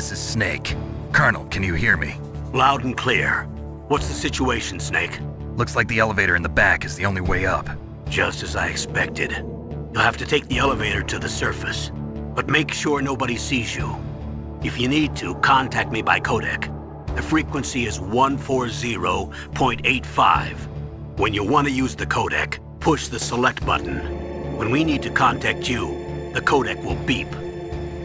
This is Snake. Colonel, can you hear me? Loud and clear. What's the situation, Snake? Looks like the elevator in the back is the only way up. Just as I expected. You'll have to take the elevator to the surface, but make sure nobody sees you. If you need to, contact me by codec. The frequency is 140.85. When you want to use the codec, push the select button. When we need to contact you, the codec will beep.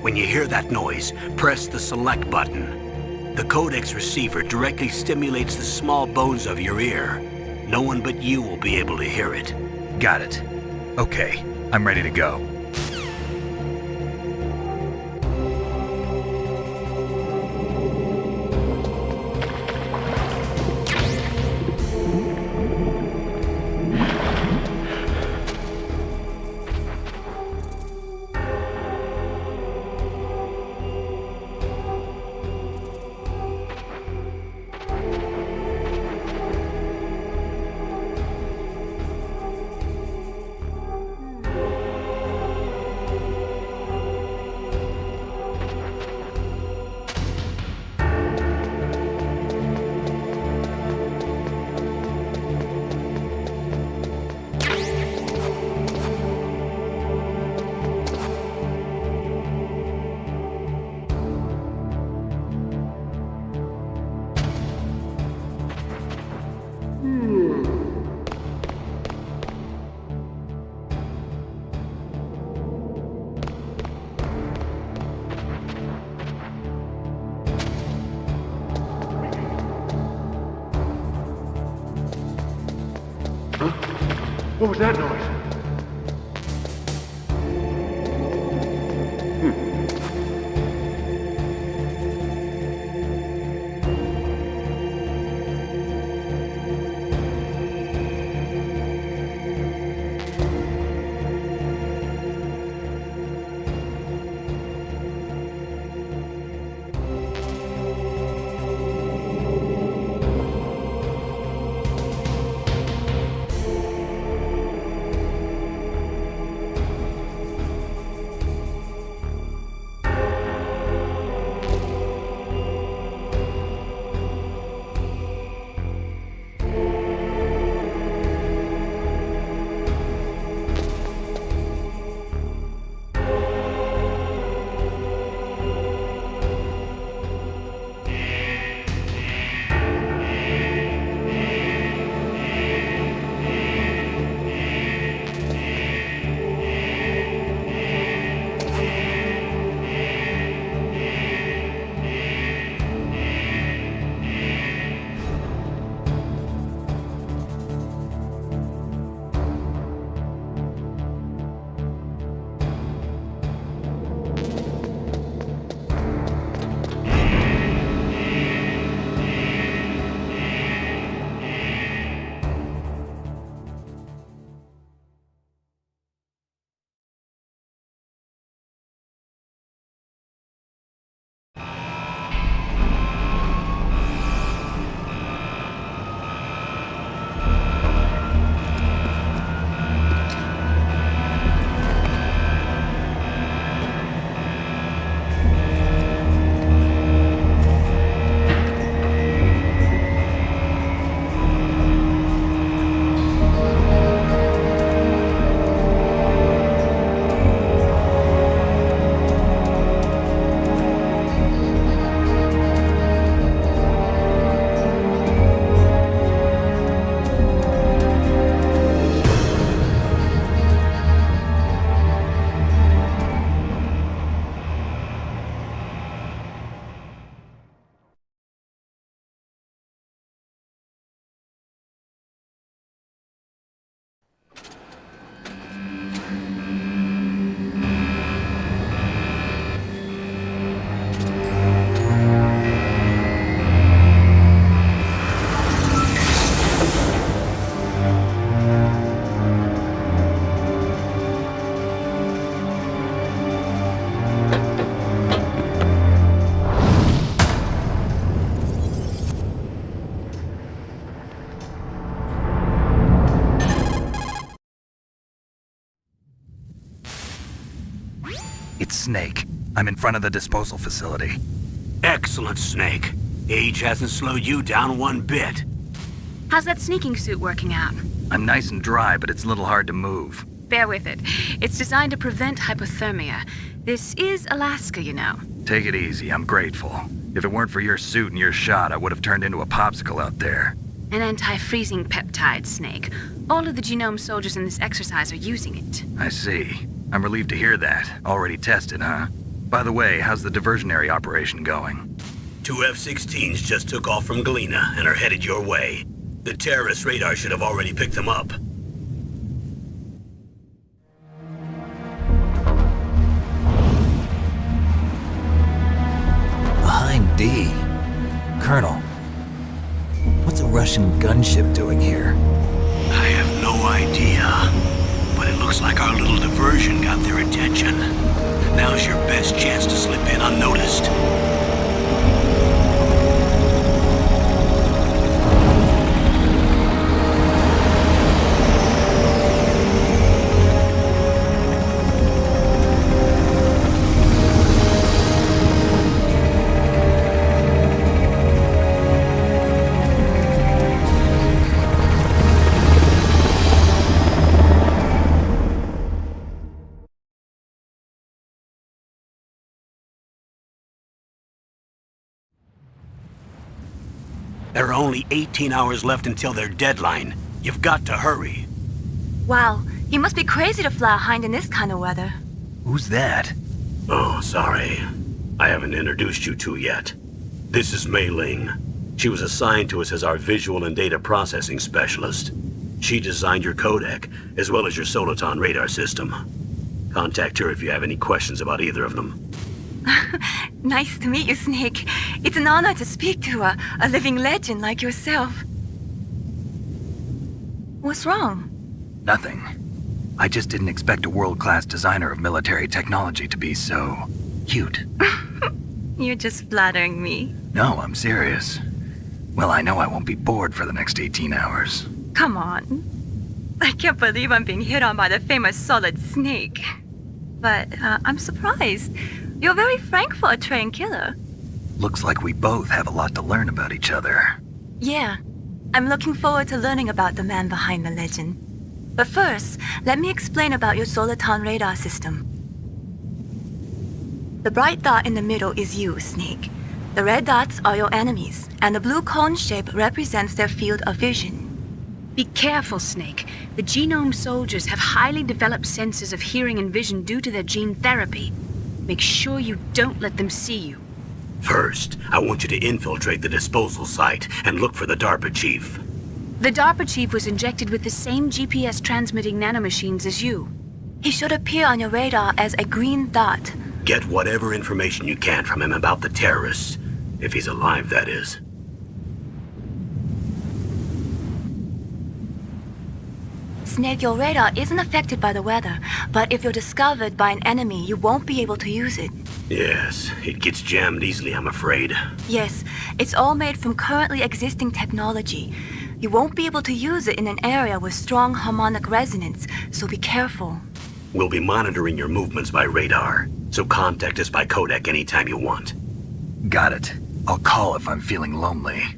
When you hear that noise, press the select button. The codec's receiver directly stimulates the small bones of your ear. No one but you will be able to hear it. Got it. Okay, I'm ready to go. What was that noise? It's Snake. I'm in front of the disposal facility. Excellent, Snake. Age hasn't slowed you down one bit. How's that sneaking suit working out? I'm nice and dry, but it's a little hard to move. Bear with it. It's designed to prevent hypothermia. This is Alaska, you know. Take it easy, I'm grateful. If it weren't for your suit and your shot, I would have turned into a popsicle out there. An anti-freezing peptide, Snake. All of the genome soldiers in this exercise are using it. I see. I'm relieved to hear that. Already tested, huh? By the way, how's the diversionary operation going? 2 F-16s just took off from Galena and are headed your way. The terrorist radar should have already picked them up. Behind D. Colonel, what's a Russian gunship doing here? I have no idea, but it looks like our little diversion got their attention. Now's your best chance to slip in unnoticed. There are only 18 hours left until their deadline. You've got to hurry. Wow, you must be crazy to fly a hind in this kind of weather. Who's that? Oh, sorry. I haven't introduced you to yet. This is Mei Ling. She was assigned to us as our visual and data processing specialist. She designed your codec, as well as your Soliton radar system. Contact her if you have any questions about either of them. Nice to meet you, Snake. It's an honor to speak to a living legend like yourself. What's wrong? Nothing. I just didn't expect a world-class designer of military technology to be so cute. You're just flattering me. No, I'm serious. Well, I know I won't be bored for the next 18 hours. Come on. I can't believe I'm being hit on by the famous Solid Snake. But I'm surprised. You're very frank for a trained killer. Looks like we both have a lot to learn about each other. Yeah. I'm looking forward to learning about the man behind the legend. But first, let me explain about your Soliton radar system. The bright dot in the middle is you, Snake. The red dots are your enemies, and the blue cone shape represents their field of vision. Be careful, Snake. The genome soldiers have highly developed senses of hearing and vision due to their gene therapy. Make sure you don't let them see you. First, I want you to infiltrate the disposal site and look for the DARPA chief. The DARPA chief was injected with the same GPS transmitting nanomachines as you. He should appear on your radar as a green dot. Get whatever information you can from him about the terrorists. If he's alive, that is. Snake, your radar isn't affected by the weather, but if you're discovered by an enemy, you won't be able to use it. Yes, it gets jammed easily, I'm afraid. Yes, it's all made from currently existing technology. You won't be able to use it in an area with strong harmonic resonance, so be careful. We'll be monitoring your movements by radar, so contact us by codec anytime you want. Got it. I'll call if I'm feeling lonely.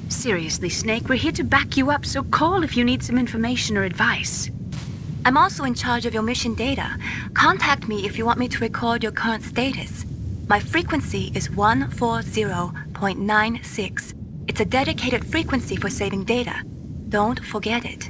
Seriously, Snake, we're here to back you up, so call if you need some information or advice. I'm also in charge of your mission data. Contact me if you want me to record your current status. My frequency is 140.96. It's a dedicated frequency for saving data. Don't forget it.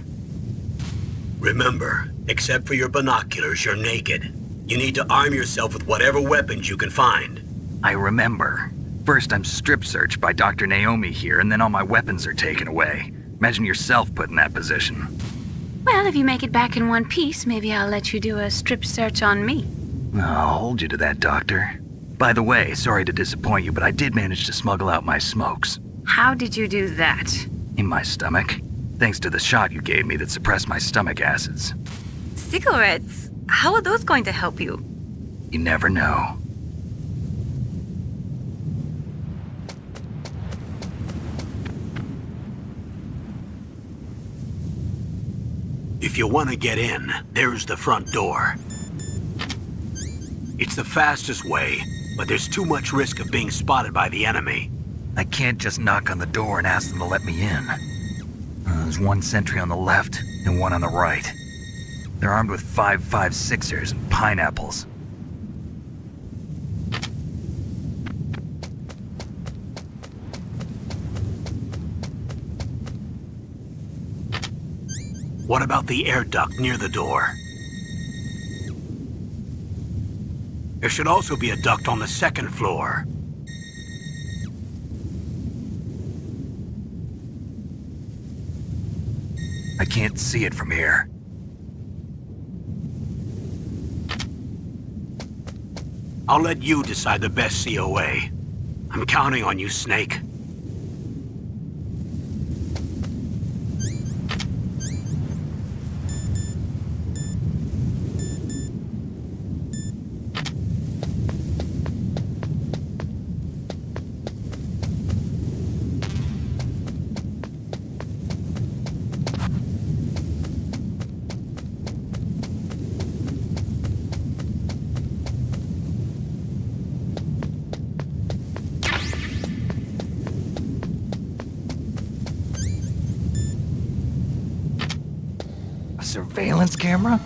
Remember, except for your binoculars, you're naked. You need to arm yourself with whatever weapons you can find. I remember. First, I'm strip searched by Dr. Naomi here, and then all my weapons are taken away. Imagine yourself put in that position. Well, if you make it back in one piece, maybe I'll let you do a strip search on me. I'll hold you to that, Doctor. By the way, sorry to disappoint you, but I did manage to smuggle out my smokes. How did you do that? In my stomach. Thanks to the shot you gave me that suppressed my stomach acids. Cigarettes? How are those going to help you? You never know. If you want to get in, there's the front door. It's the fastest way, but there's too much risk of being spotted by the enemy. I can't just knock on the door and ask them to let me in. There's one sentry on the left and one on the right. They're armed with 5.56ers and pineapples. What about the air duct near the door? There should also be a duct on the second floor. I can't see it from here. I'll let you decide the best COA. I'm counting on you, Snake. A surveillance camera?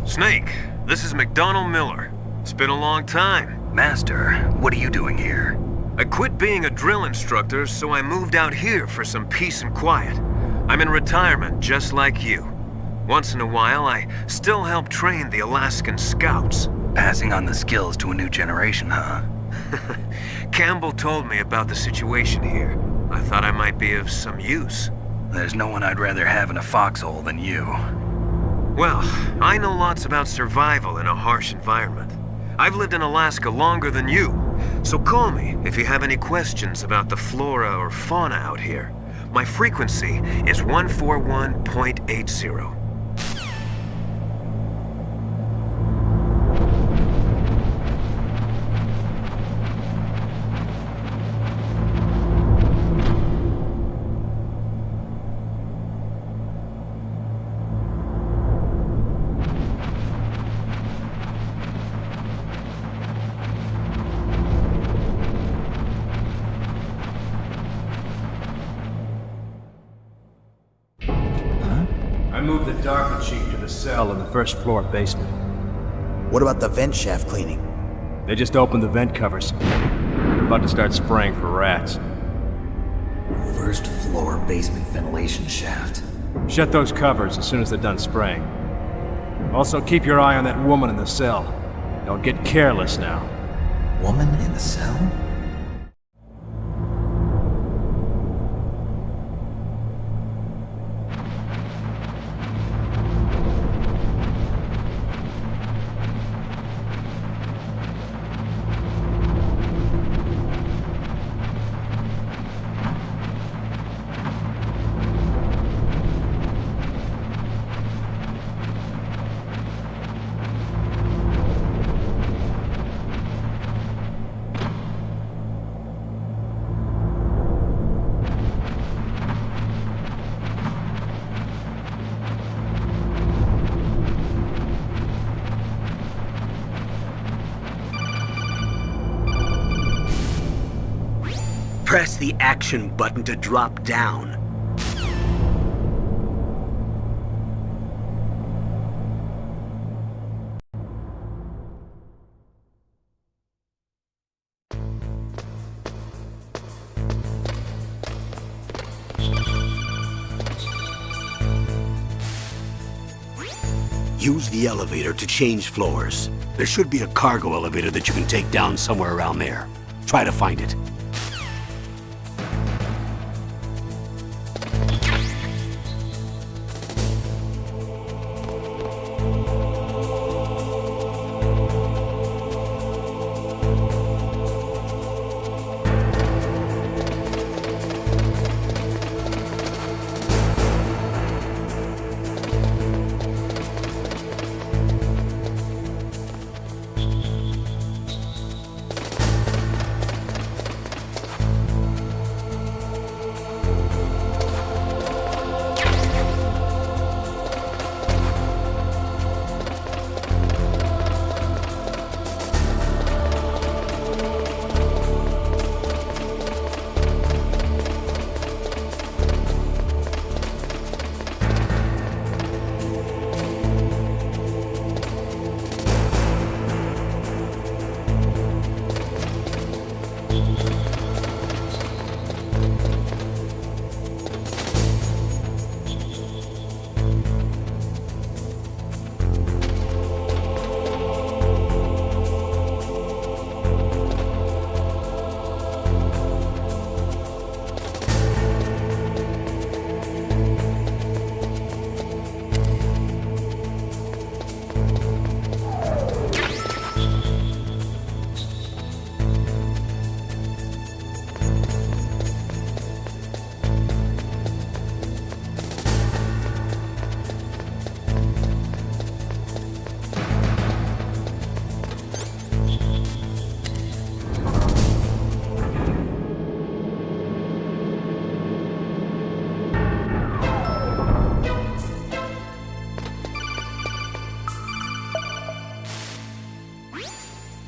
Snake, this is McDonald Miller. It's been a long time. Master, what are you doing here? I quit being a drill instructor, so I moved out here for some peace and quiet. I'm in retirement, just like you. Once in a while, I still help train the Alaskan Scouts. Passing on the skills to a new generation, huh? Campbell told me about the situation here. I thought I might be of some use. There's no one I'd rather have in a foxhole than you. Well, I know lots about survival in a harsh environment. I've lived in Alaska longer than you, so call me if you have any questions about the flora or fauna out here. My frequency is 141.80. I moved the Darker Chief to the cell in the first floor basement. What about the vent shaft cleaning? They just opened the vent covers. They're about to start spraying for rats. First floor basement ventilation shaft. Shut those covers as soon as they're done spraying. Also, keep your eye on that woman in the cell. Don't get careless now. Woman in the cell? the action button to drop down. Use the elevator to change floors. There should be a cargo elevator that you can take down somewhere around there. Try to find it.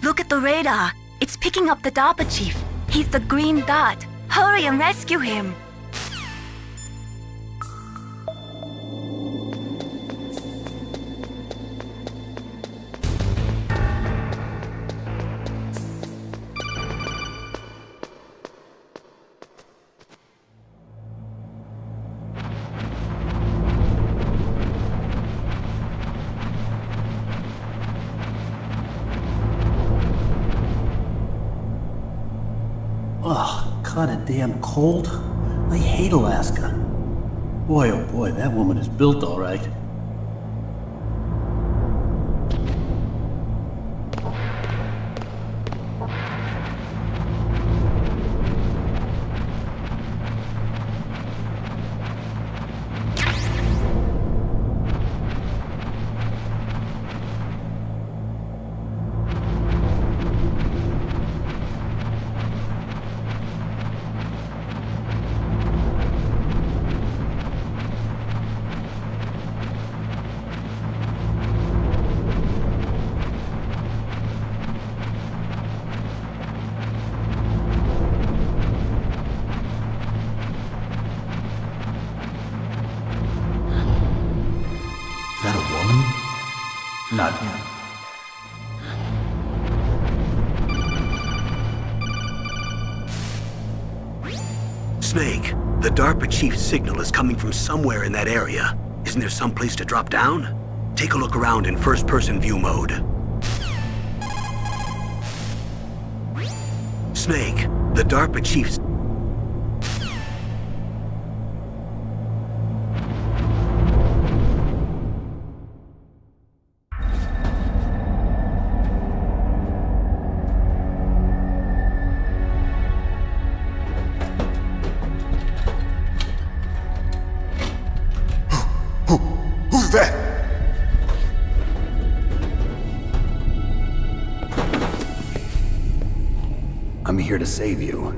Look at the radar. It's picking up the DARPA chief. He's the green dot. Hurry and rescue him. Ugh, kinda damn cold. I hate Alaska. Boy, oh boy, that woman is built all right. Is that a woman? Not yet. Snake, the DARPA chief's signal is coming from somewhere in that area. Isn't there some place to drop down? Take a look around in first-person view mode. Snake, the DARPA chief's... Who's that? I'm here to save you.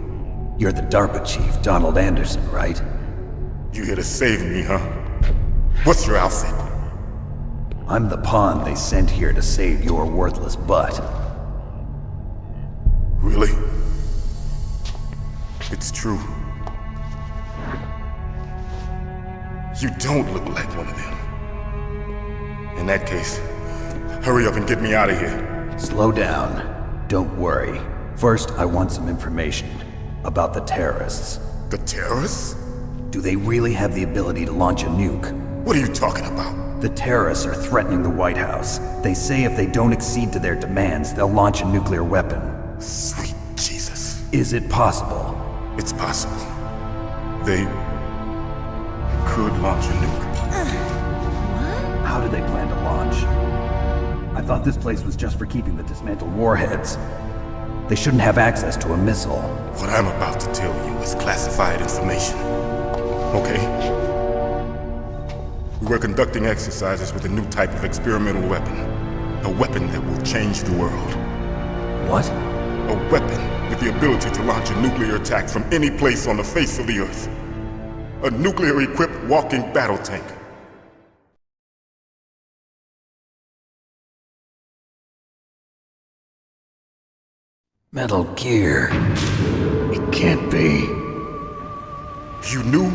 You're the DARPA chief, Donald Anderson, right? You here to save me, huh? What's your outfit? I'm the pawn they sent here to save your worthless butt. Really? It's true. You don't look like one of them. In that case, hurry up and get me out of here. Slow down. Don't worry. First, I want some information about the terrorists. The terrorists? Do they really have the ability to launch a nuke? What are you talking about? The terrorists are threatening the White House. They say if they don't accede to their demands, they'll launch a nuclear weapon. Sweet Jesus. Is it possible? It's possible. They could launch a nuke. How do they plan to launch? I thought this place was just for keeping the dismantled warheads. They shouldn't have access to a missile. What I'm about to tell you is classified information. Okay? We were conducting exercises with a new type of experimental weapon. A weapon that will change the world. What? A weapon with the ability to launch a nuclear attack from any place on the face of the Earth. A nuclear-equipped walking battle tank. Metal Gear. It can't be. You knew?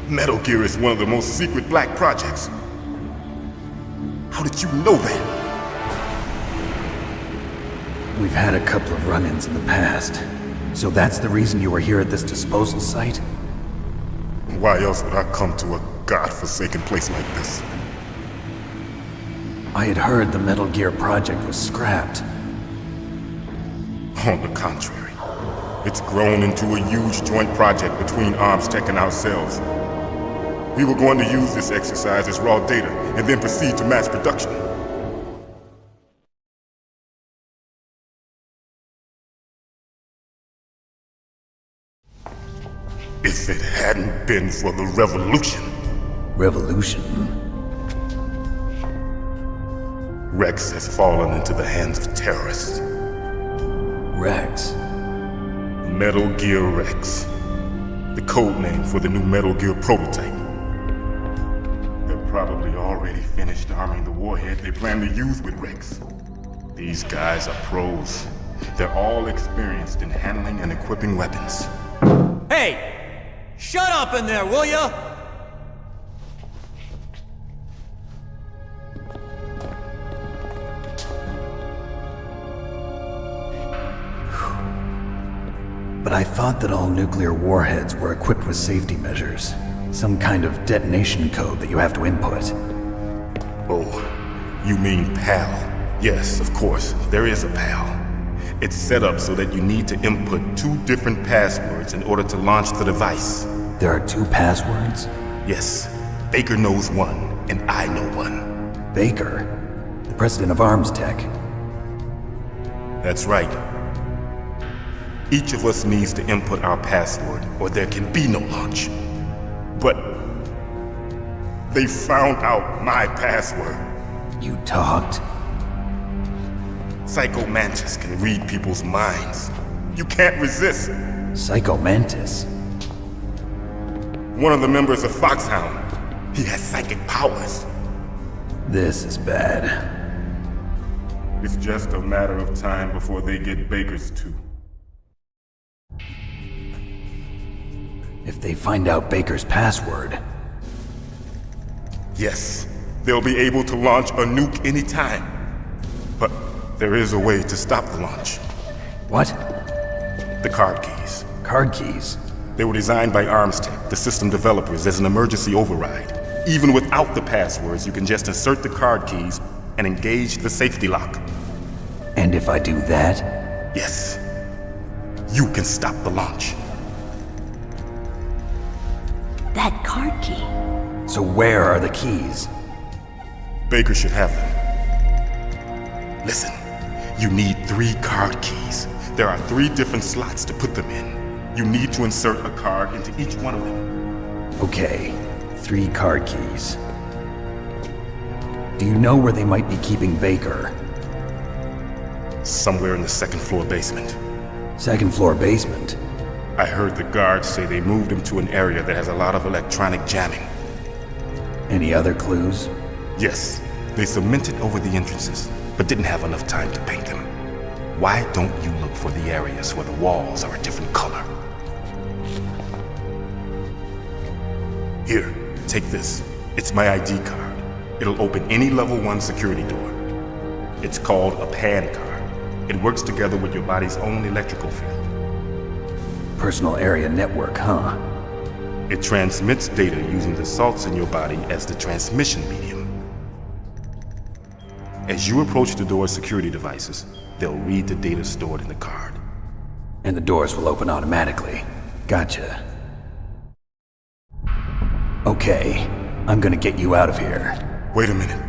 Metal Gear is one of the most secret black projects. How did you know that? We've had a couple of run-ins in the past. So that's the reason you were here at this disposal site? Why else would I come to a godforsaken place like this? I had heard the Metal Gear project was scrapped. On the contrary, it's grown into a huge joint project between ArmsTech and ourselves. We were going to use this exercise as raw data and then proceed to mass production. If it hadn't been for the revolution. Revolution? Rex has fallen into the hands of terrorists. Rex? Metal Gear Rex. The code name for the new Metal Gear prototype. They're probably already finished arming the warhead they plan to use with Rex. These guys are pros. They're all experienced in handling and equipping weapons. Hey! Shut up in there, will ya? But I thought that all nuclear warheads were equipped with safety measures. Some kind of detonation code that you have to input. Oh, you mean PAL? Yes, of course, there is a PAL. It's set up so that you need to input 2 different passwords in order to launch the device. There are 2 passwords? Yes, Baker knows one, and I know one. Baker? The president of ArmsTech? That's right. Each of us needs to input our password, or there can be no launch. But they found out my password. You talked? Psycho Mantis can read people's minds. You can't resist. Psycho Mantis? One of the members of Foxhound. He has psychic powers. This is bad. It's just a matter of time before they get Baker's too. If they find out Baker's password... Yes, they'll be able to launch a nuke anytime. But there is a way to stop the launch. What? The card keys. Card keys? They were designed by ArmsTech, the system developers, as an emergency override. Even without the passwords, you can just insert the card keys and engage the safety lock. And if I do that? Yes. You can stop the launch. That card key. So where are the keys? Baker should have them. Listen, you need 3 card keys. There are 3 different slots to put them in. You need to insert a card into each one of them. Okay, 3 card keys. Do you know where they might be keeping Baker? Somewhere in the 2nd floor basement. 2nd floor basement? I heard the guards say they moved him to an area that has a lot of electronic jamming. Any other clues? Yes, they cemented over the entrances, but didn't have enough time to paint them. Why don't you look for the areas where the walls are a different color? Here, take this. It's my ID card. It'll open any level 1 security door. It's called a PAN card. It works together with your body's own electrical field. Personal area network, huh? It transmits data using the salts in your body as the transmission medium. As you approach the door's security devices, they'll read the data stored in the card. And the doors will open automatically. Gotcha. Okay, I'm gonna get you out of here. Wait a minute.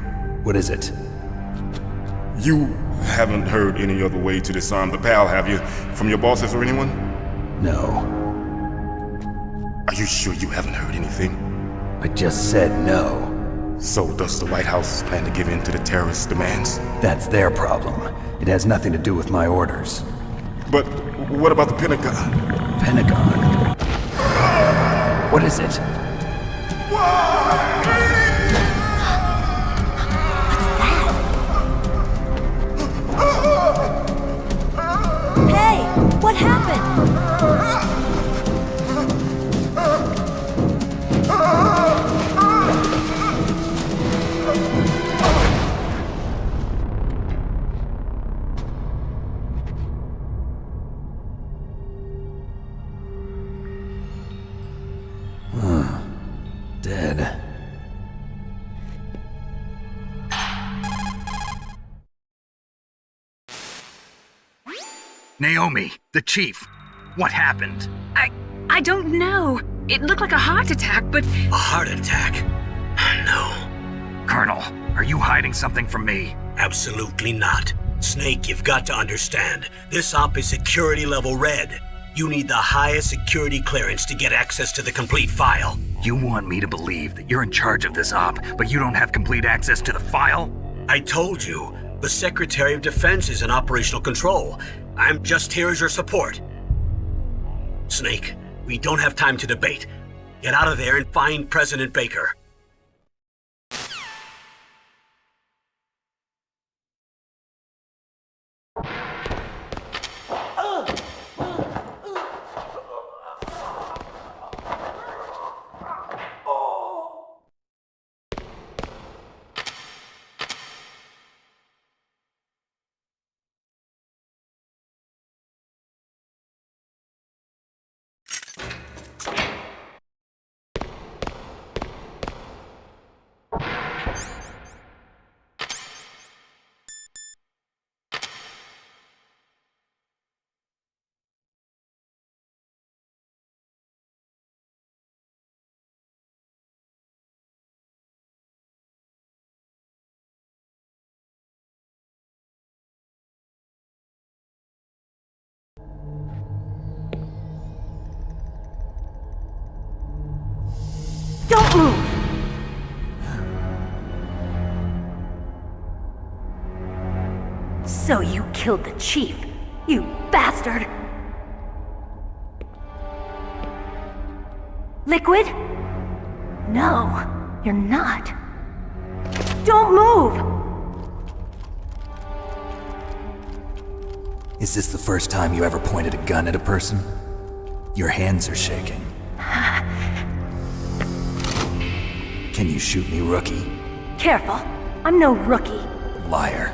What is it? You haven't heard any other way to disarm the PAL, have you? From your bosses or anyone? No. Are you sure you haven't heard anything? I just said no. So does the White House plan to give in to the terrorists' demands? That's their problem. It has nothing to do with my orders. But what about the Pentagon? Pentagon? What is it? Hey, what happened? Dead. Naomi, the chief. What happened? I don't know. It looked like a heart attack, but A heart attack? No, Colonel, are you hiding something from me? absolutely not. Snake, you've got to understand. This op is security level red. You need the highest security clearance to get access to the complete file. You want me to believe that you're in charge of this op, but you don't have complete access to the file? I told you, the Secretary of Defense is in operational control. I'm just here as your support. Snake, we don't have time to debate. Get out of there and find President Baker. don't move! So you killed the chief, you bastard! Liquid? No, you're not. Don't move! Is this the first time you ever pointed a gun at a person? Your hands are shaking. Can you shoot me, rookie? Careful, I'm no rookie. Liar.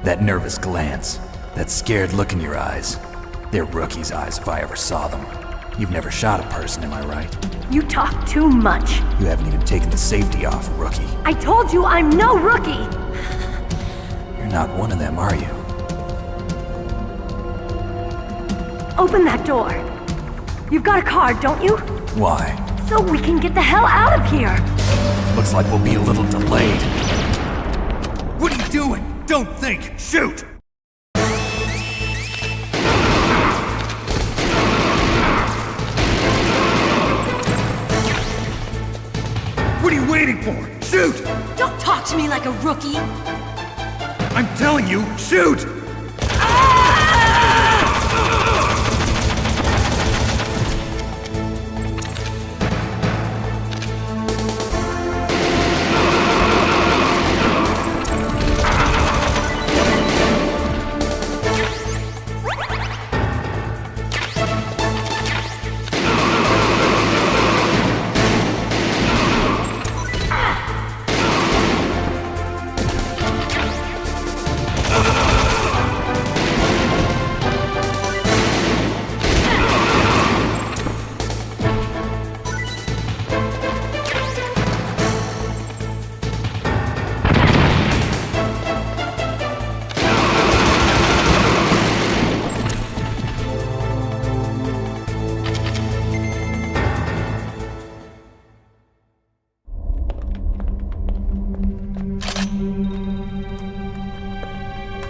That nervous glance, that scared look in your eyes. They're rookie's eyes if I ever saw them. You've never shot a person, am I right? You talk too much. You haven't even taken the safety off, rookie. I told you I'm no rookie! You're not one of them, are you? Open that door. You've got a card, don't you? Why? So we can get the hell out of here! Looks like we'll be a little delayed. What are you doing? Don't think! Shoot! What are you waiting for? Shoot! Don't talk to me like a rookie! I'm telling you, shoot!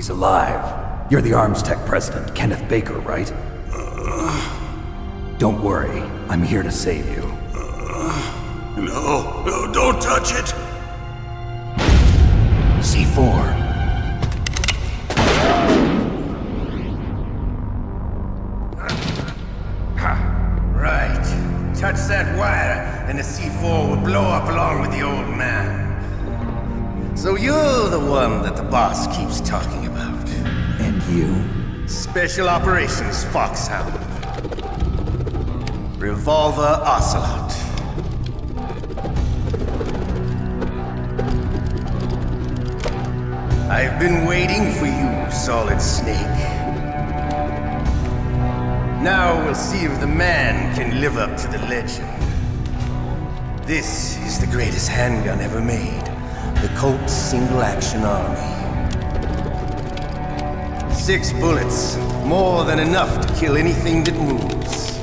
He's alive. You're the Arms Tech president, Kenneth Baker, right? Don't worry. I'm here to save you. No, don't touch it! C4. Right. Touch that wire, and the C4 will blow up along with the old man. So you're the one that the boss keeps talking about. And you? Special Operations Foxhound. Revolver Ocelot. I've been waiting for you, Solid Snake. Now we'll see if the man can live up to the legend. This is the greatest handgun ever made. The Colt Single Action Army. 6 bullets, more than enough to kill anything that moves.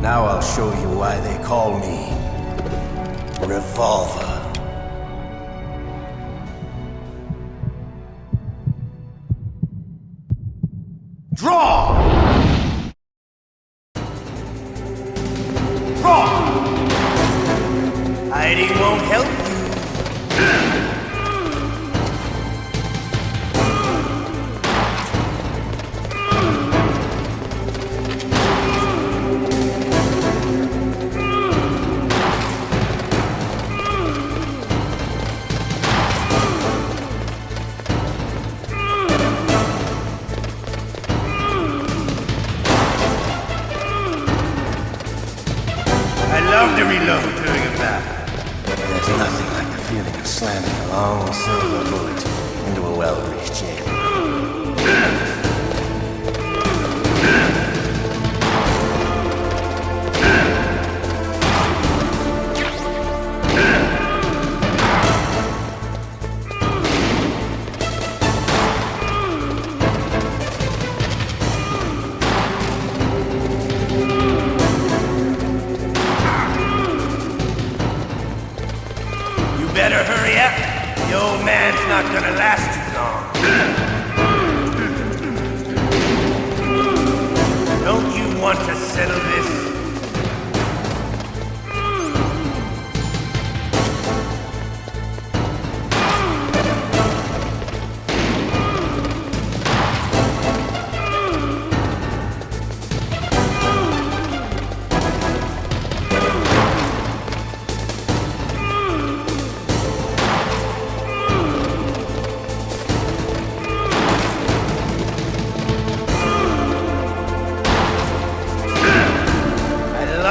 Now I'll show you why they call me Revolver. Draw! Draw! Hiding won't help you. I love to reload during a battle. There's nothing like the feeling of slamming a long silver bullet into a well-greased chamber. Better hurry up. The old man's not gonna last too long. Don't you want to settle this?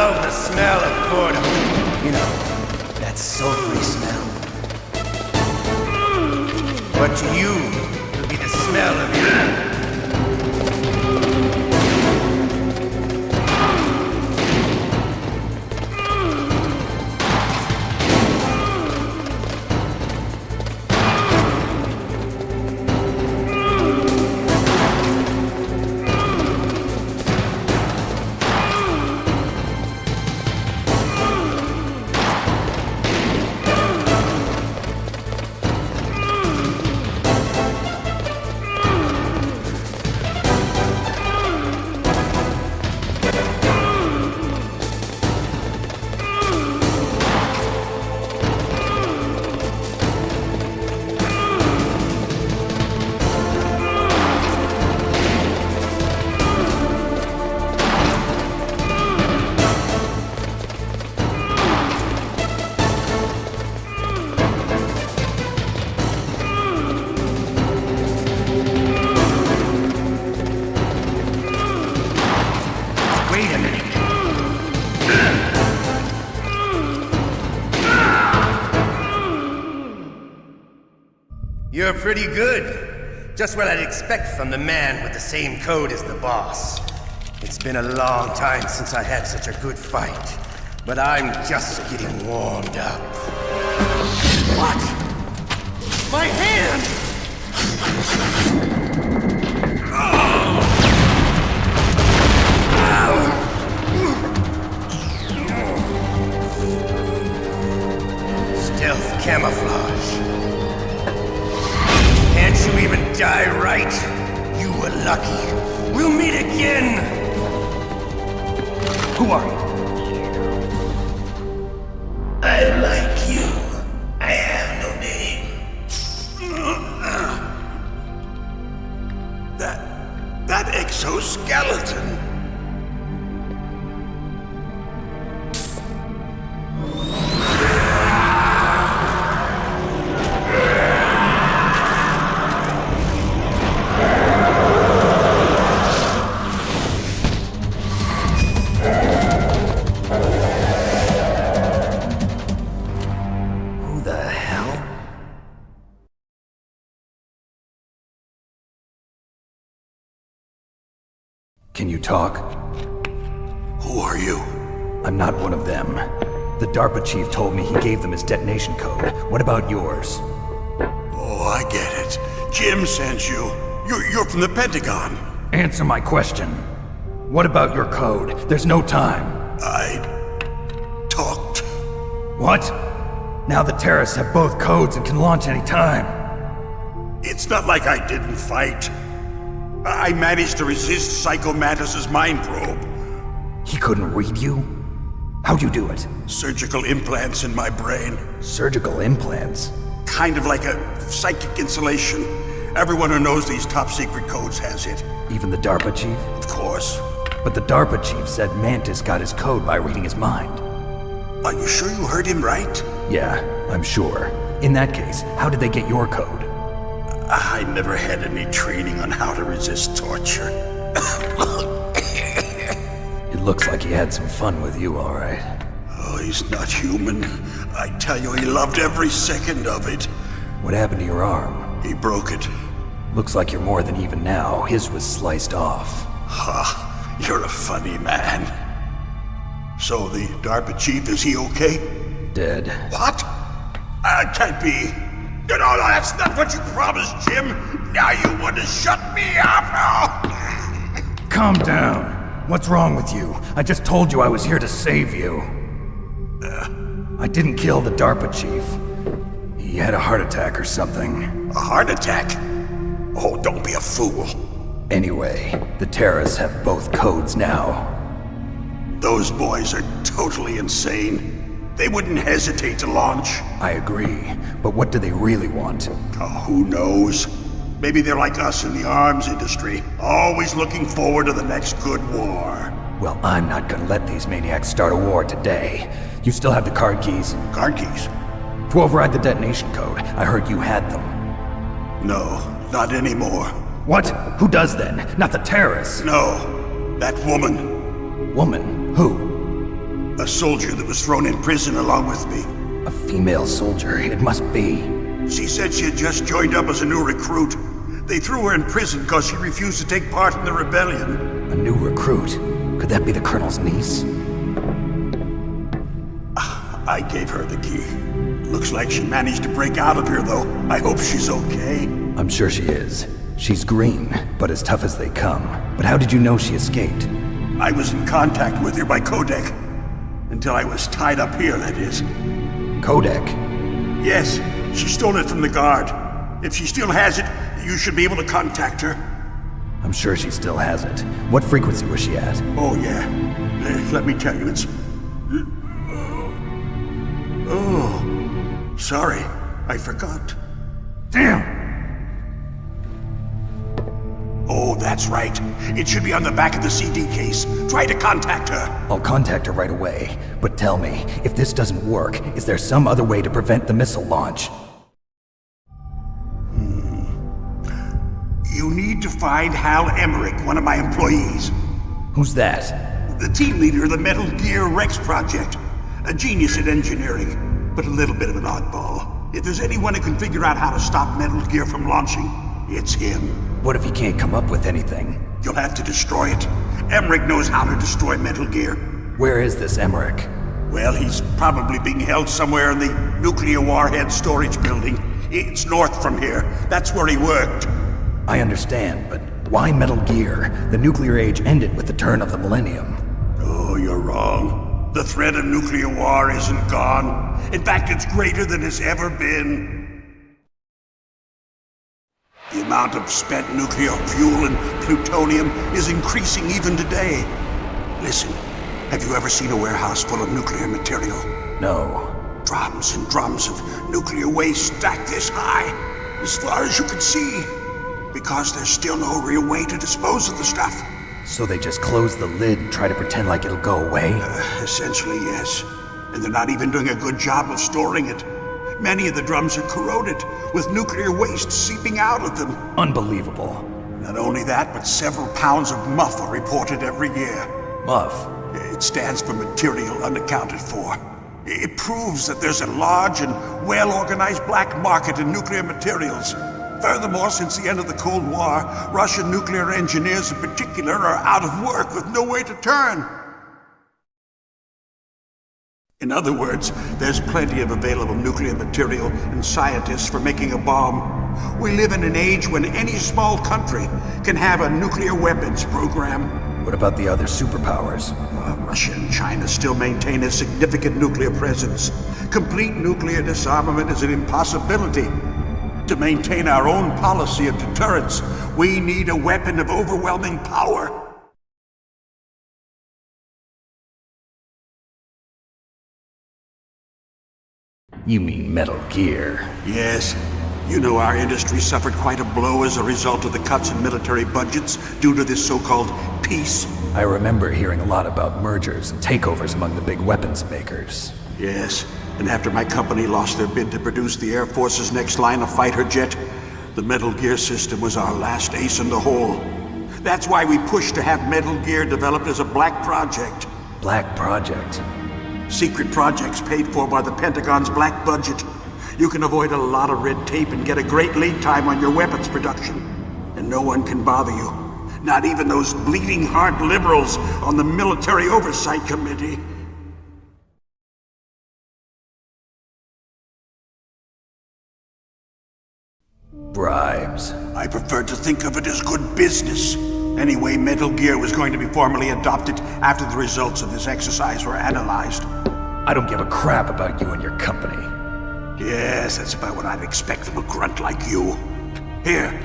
The smell of boredom. You know, that sulfury smell. But to you, it'll be the smell of your... Wait a minute. You're pretty good. Just what I'd expect from the man with the same code as the boss. It's been a long time since I had such a good fight, but I'm just getting warmed up. What? My hand! Stealth camouflage. die right. You were lucky. We'll meet again! Who are you? I like you. I have no name. That exoskeleton. Who the hell? Can you talk? Who are you? I'm not one of them. The DARPA chief told me he gave them his detonation code. What about yours? Oh, I get it. Jim sent you. You're from the Pentagon. Answer my question. What about your code? There's no time. I talked. What? Now the terrorists have both codes and can launch any time. It's not like I didn't fight. I managed to resist Psycho Mantis's mind probe. He couldn't read you? How'd you do it? Surgical implants in my brain. Surgical implants? Kind of like a psychic insulation. Everyone who knows these top secret codes has it. Even the DARPA chief? Of course. But the DARPA chief said Mantis got his code by reading his mind. Are you sure you heard him right? Yeah, I'm sure. In that case, how did they get your code? I never had any training on how to resist torture. It looks like he had some fun with you, all right. Oh, he's not human. I tell you, he loved every second of it. What happened to your arm? He broke it. Looks like you're more than even now. His was sliced off. Ha, you're a funny man. So the DARPA chief, is he okay? Dead. What? Can't be. You know, that's not what you promised, Jim. Now you want to shut me up? Calm down. What's wrong with you? I just told you I was here to save you. I didn't kill the DARPA chief. He had a heart attack or something. A heart attack? Oh, don't be a fool. Anyway, the terrorists have both codes now. Those boys are totally insane. They wouldn't hesitate to launch. I agree, but what do they really want? Oh, who knows? Maybe they're like us in the arms industry, always looking forward to the next good war. Well, I'm not gonna let these maniacs start a war today. You still have the card keys? Card keys? To override the detonation code. I heard you had them. No, not anymore. What? Who does then? Not the terrorists? No, that woman. Woman? Who? A soldier that was thrown in prison along with me. A female soldier, it must be. She said she had just joined up as a new recruit. They threw her in prison because she refused to take part in the rebellion. A new recruit? Could that be the Colonel's niece? I gave her the key. Looks like she managed to break out of here, though. I hope she's okay. I'm sure she is. She's green, but as tough as they come. But how did you know she escaped? I was in contact with her by codec. Until I was tied up here, that is. Codec? Yes, she stole it from the guard. If she still has it, you should be able to contact her. I'm sure she still has it. What frequency was she at? Oh, yeah. Let me tell you, it's... Oh, sorry. I forgot. Damn! Oh, that's right. It should be on the back of the CD case. Try to contact her. I'll contact her right away. But tell me, if this doesn't work, is there some other way to prevent the missile launch? You need to find Hal Emmerich, one of my employees. Who's that? The team leader of the Metal Gear Rex project. A genius at engineering, but a little bit of an oddball. If there's anyone who can figure out how to stop Metal Gear from launching, it's him. What if he can't come up with anything? You'll have to destroy it. Emmerich knows how to destroy Metal Gear. Where is this Emmerich? Well, he's probably being held somewhere in the nuclear warhead storage building. It's north from here. That's where he worked. I understand, but why Metal Gear? The nuclear age ended with the turn of the millennium. Oh, you're wrong. The threat of nuclear war isn't gone. In fact, it's greater than it's ever been. In amount of spent nuclear fuel and plutonium is increasing even today. Listen, have you ever seen a warehouse full of nuclear material? No. Drums and drums of nuclear waste stacked this high, as far as you can see, because there's still no real way to dispose of the stuff. So they just close the lid and try to pretend like it'll go away? Essentially, yes. And they're not even doing a good job of storing it. Many of the drums are corroded, with nuclear waste seeping out of them. Unbelievable. Not only that, but several pounds of MUF are reported every year. MUF? It stands for material unaccounted for. It proves that there's a large and well-organized black market in nuclear materials. Furthermore, since the end of the Cold War, Russian nuclear engineers in particular are out of work with no way to turn. In other words, there's plenty of available nuclear material and scientists for making a bomb. We live in an age when any small country can have a nuclear weapons program. What about the other superpowers? Russia and China still maintain a significant nuclear presence. Complete nuclear disarmament is an impossibility. To maintain our own policy of deterrence, we need a weapon of overwhelming power. You mean Metal Gear? Yes. You know our industry suffered quite a blow as a result of the cuts in military budgets due to this so-called peace. I remember hearing a lot about mergers and takeovers among the big weapons makers. Yes, and after my company lost their bid to produce the Air Force's next line of fighter jet, the Metal Gear system was our last ace in the hole. That's why we pushed to have Metal Gear developed as a black project. Black project? Secret projects paid for by the Pentagon's black budget. You can avoid a lot of red tape and get a great lead time on your weapons production. And no one can bother you. Not even those bleeding heart liberals on the Military Oversight Committee. Bribes. I prefer to think of it as good business. Anyway, Metal Gear was going to be formally adopted after the results of this exercise were analyzed. I don't give a crap about you and your company. Yes, that's about what I'd expect from a grunt like you. Here,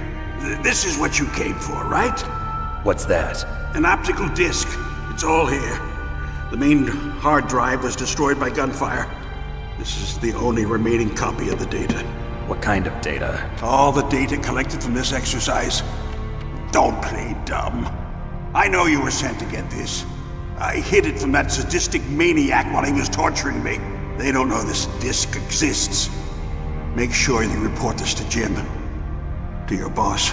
this is what you came for, right? What's that? An optical disc. It's all here. The main hard drive was destroyed by gunfire. This is the only remaining copy of the data. What kind of data? All the data collected from this exercise. Don't play dumb. I know you were sent to get this. I hid it from that sadistic maniac while he was torturing me. They don't know this disc exists. Make sure you report this to Jim. To your boss.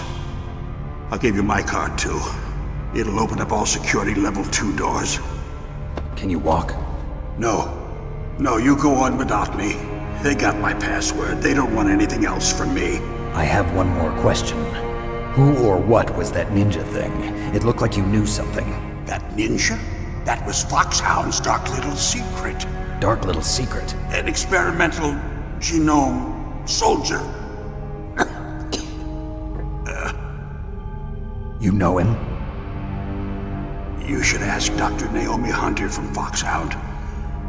I'll give you my card too. It'll open up all security level 2 doors. Can you walk? No. No, you go on without me. They got my password. They don't want anything else from me. I have one more question. Who or what was that ninja thing? It looked like you knew something. That ninja? That was Foxhound's dark little secret. Dark little secret? An experimental genome soldier. You know him? You should ask Dr. Naomi Hunter from Foxhound.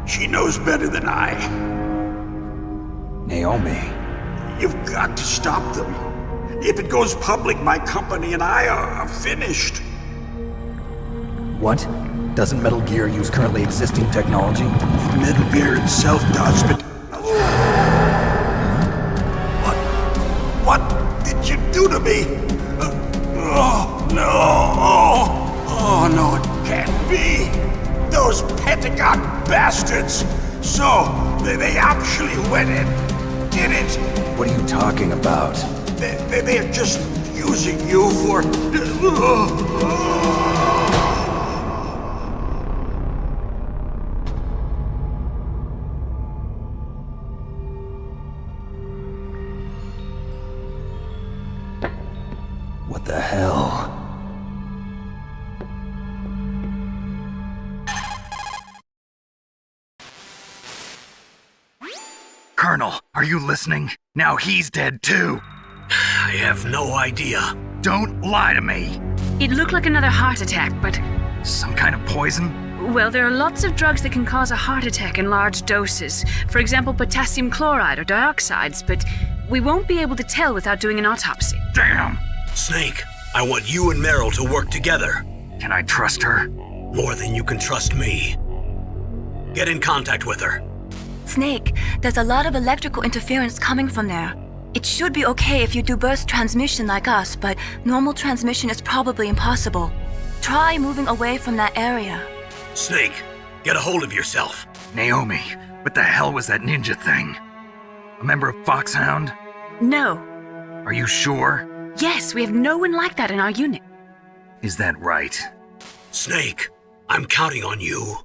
She knows better than I. Naomi? You've got to stop them. If it goes public, my company and I are finished. What? Doesn't Metal Gear use currently existing technology? Metal Gear itself does, but... What did you do to me? Oh, no. Oh, no, it can't be. Those Pentagon bastards. So, they actually went in, did it. What are you talking about? They're just using you for... What the hell? Colonel, are you listening? Now he's dead too. I have no idea. Don't lie to me. It looked like another heart attack, but... Some kind of poison? Well, there are lots of drugs that can cause a heart attack in large doses. For example, potassium chloride or dioxides, but we won't be able to tell without doing an autopsy. Damn! Snake, I want you and Meryl to work together. Can I trust her? More than you can trust me. Get in contact with her. Snake, there's a lot of electrical interference coming from there. It should be okay if you do burst transmission like us, but normal transmission is probably impossible. Try moving away from that area. Snake, get a hold of yourself. Naomi, what the hell was that ninja thing? A member of Foxhound? No. Are you sure? Yes, we have no one like that in our unit. Is that right? Snake, I'm counting on you.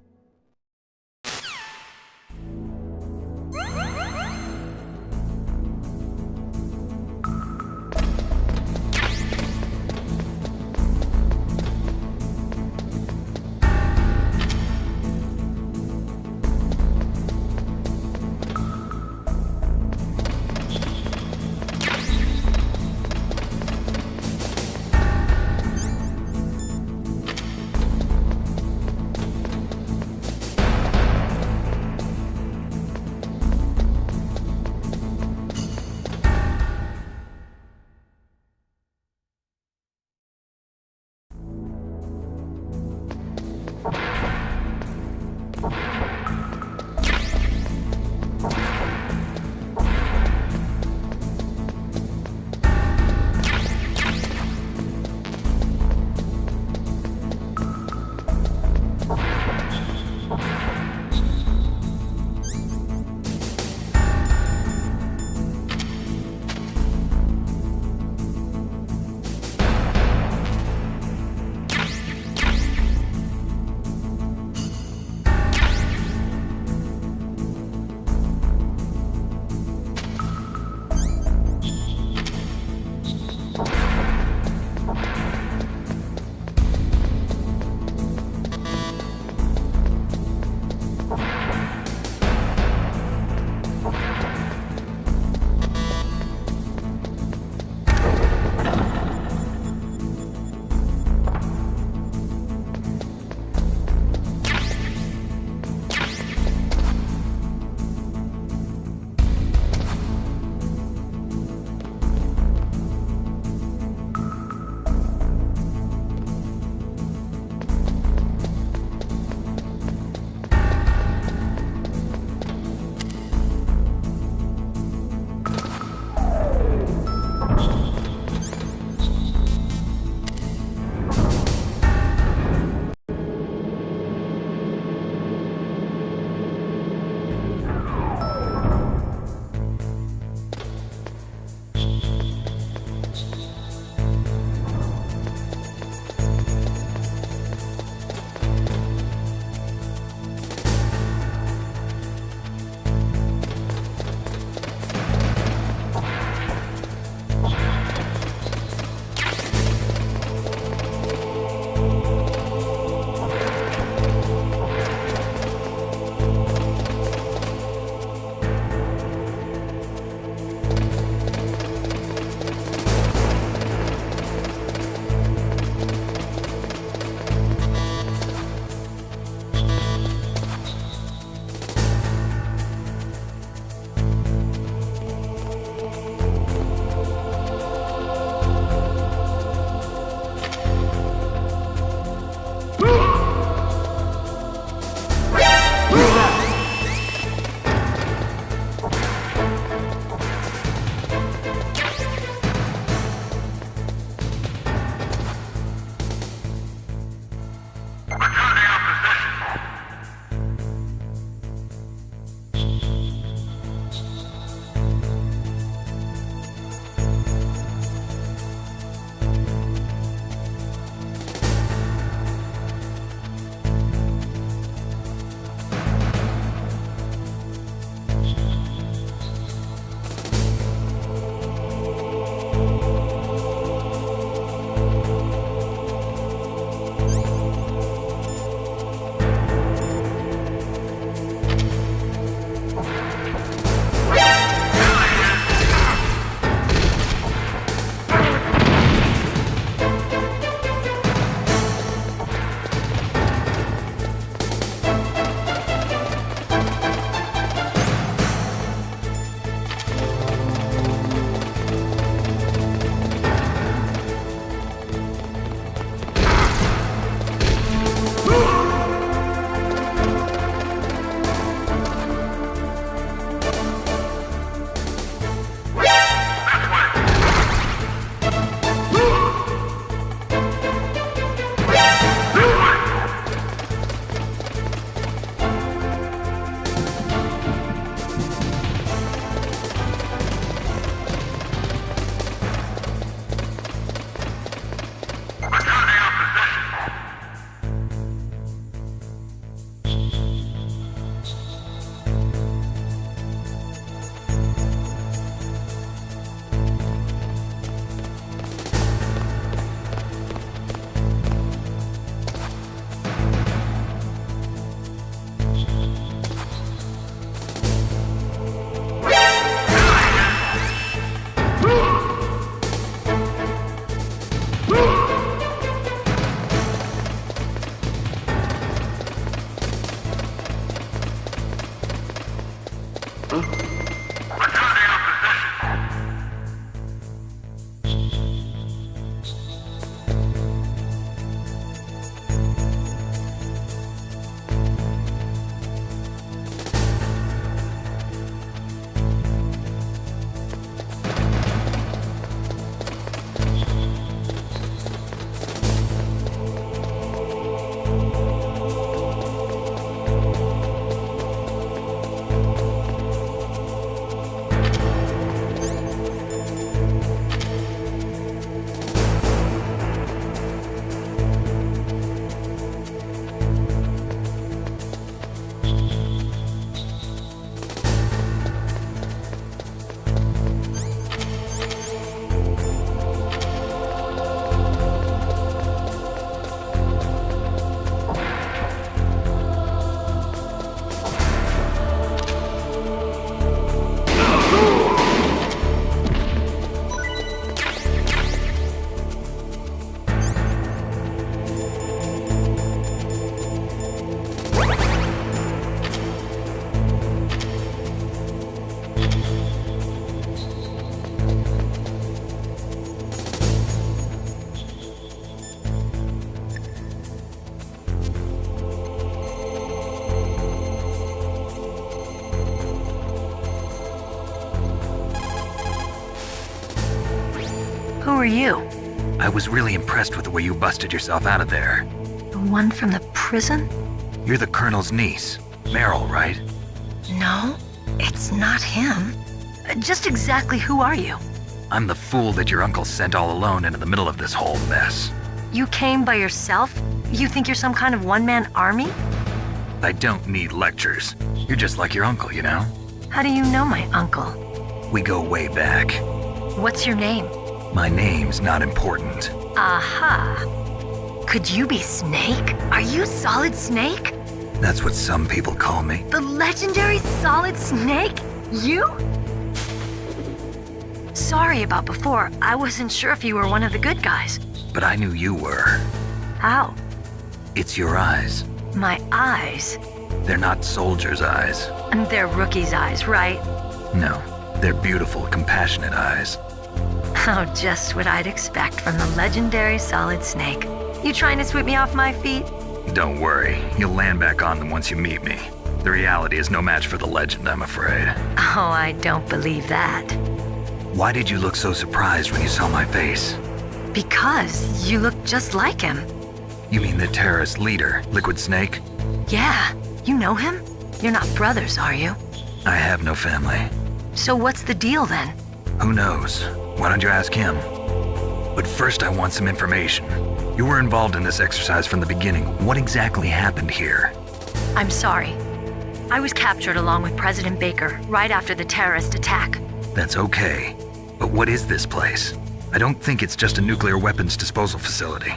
Who are you? I was really impressed with the way you busted yourself out of there. The one from the prison? You're the Colonel's niece, Meryl, right? No, it's not him. Just exactly who are you? I'm the fool that your uncle sent all alone into the middle of this whole mess. You came by yourself? You think you're some kind of one-man army? I don't need lectures. You're just like your uncle, you know? How do you know my uncle? We go way back. What's your name? My name's not important. Aha. Could you be Snake? Are you Solid Snake? That's what some people call me. The legendary Solid Snake? You? Sorry about before. I wasn't sure if you were one of the good guys. But I knew you were. How? It's your eyes. My eyes? They're not soldiers' eyes. And they're rookies' eyes, right? No, they're beautiful, compassionate eyes. Oh, just what I'd expect from the legendary Solid Snake. You trying to sweep me off my feet? Don't worry, you'll land back on them once you meet me. The reality is no match for the legend, I'm afraid. Oh, I don't believe that. Why did you look so surprised when you saw my face? Because you look just like him. You mean the terrorist leader, Liquid Snake? Yeah, you know him? You're not brothers, are you? I have no family. So what's the deal then? Who knows? Why don't you ask him? But first I want some information. You were involved in this exercise from the beginning. What exactly happened here? I'm sorry. I was captured along with President Baker right after the terrorist attack. That's okay. But what is this place? I don't think it's just a nuclear weapons disposal facility.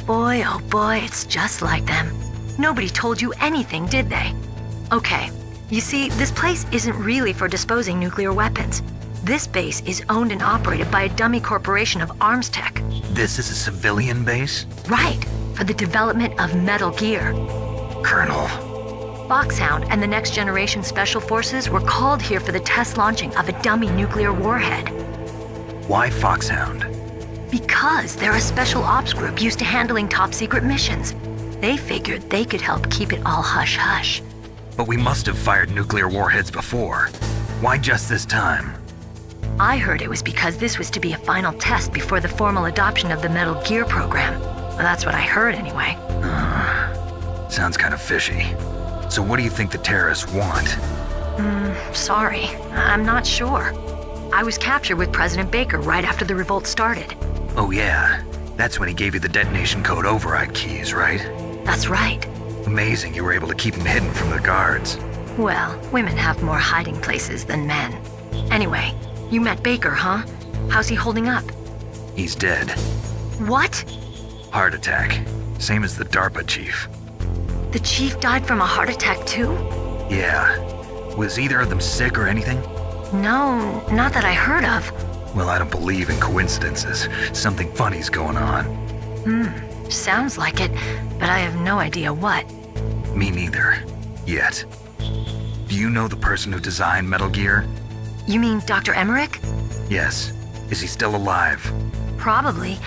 Boy, oh boy, it's just like them. Nobody told you anything, did they? Okay, you see, this place isn't really for disposing nuclear weapons. This base is owned and operated by a dummy corporation of arms tech. This is a civilian base? Right, for the development of Metal Gear. Colonel. Foxhound and the Next Generation Special Forces were called here for the test launching of a dummy nuclear warhead. Why Foxhound? Because they're a special ops group used to handling top secret missions. They figured they could help keep it all hush-hush. But we must have fired nuclear warheads before. Why just this time? I heard it was because this was to be a final test before the formal adoption of the Metal Gear program. Well, that's what I heard anyway. Sounds kind of fishy. So what do you think the terrorists want? Sorry, I'm not sure. I was captured with President Baker right after the revolt started. Oh yeah, that's when he gave you the detonation code override keys, right? That's right. Amazing you were able to keep him hidden from the guards. Well, women have more hiding places than men. Anyway, you met Baker, huh? How's he holding up? He's dead. What? Heart attack. Same as the DARPA chief. The chief died from a heart attack too? Yeah. Was either of them sick or anything? No, not that I heard of. Well, I don't believe in coincidences. Something funny's going on. Sounds like it, but I have no idea what. Me neither. Yet. Do Do you know the person who designed Metal Gear? You mean Dr. Emmerich? Yes. Is he still alive? Probably.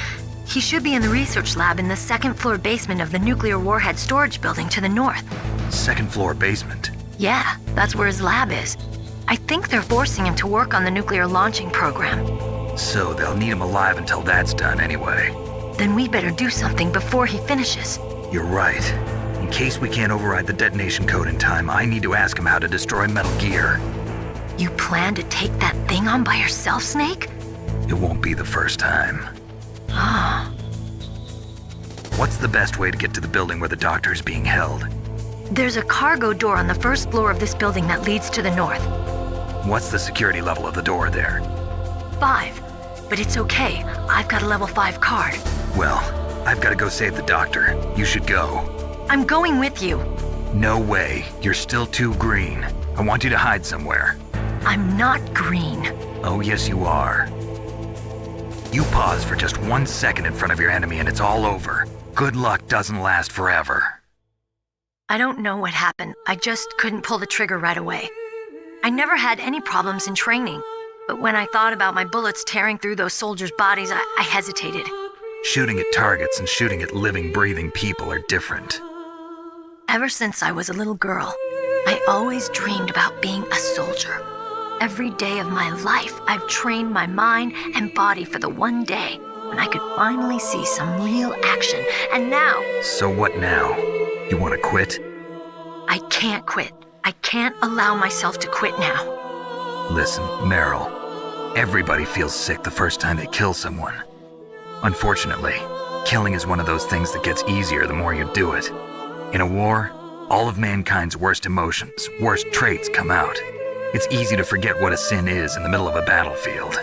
He should be in the research lab in the second-floor basement of the nuclear warhead storage building to the north. Second floor basement? Yeah, that's where his lab is. I think they're forcing him to work on the nuclear launching program. So they'll need him alive until that's done anyway. Then we better do something before he finishes. You're right. In case we can't override the detonation code in time, I need to ask him how to destroy Metal Gear. You plan to take that thing on by yourself, Snake? It won't be the first time. Ah. What's the best way to get to the building where the doctor is being held? There's a cargo door on the first floor of this building that leads to the north. What's the security level of the door there? 5. But it's okay. I've got a level 5 card. Well, I've got to go save the doctor. You should go. I'm going with you. No way. You're still too green. I want you to hide somewhere. I'm not green. Oh, yes, you are. You pause for just 1 second in front of your enemy and it's all over. Good luck doesn't last forever. I don't know what happened. I just couldn't pull the trigger right away. I never had any problems in training, but when I thought about my bullets tearing through those soldiers' bodies, I hesitated. Shooting at targets and shooting at living, breathing people are different. Ever since I was a little girl, I always dreamed about being a soldier. Every day of my life, I've trained my mind and body for the one day when I could finally see some real action, and now... So what now? You want to quit? I can't quit. I can't allow myself to quit now. Listen, Meryl, everybody feels sick the first time they kill someone. Unfortunately, killing is one of those things that gets easier the more you do it. In a war, all of mankind's worst emotions, worst traits come out. It's easy to forget what a sin is in the middle of a battlefield.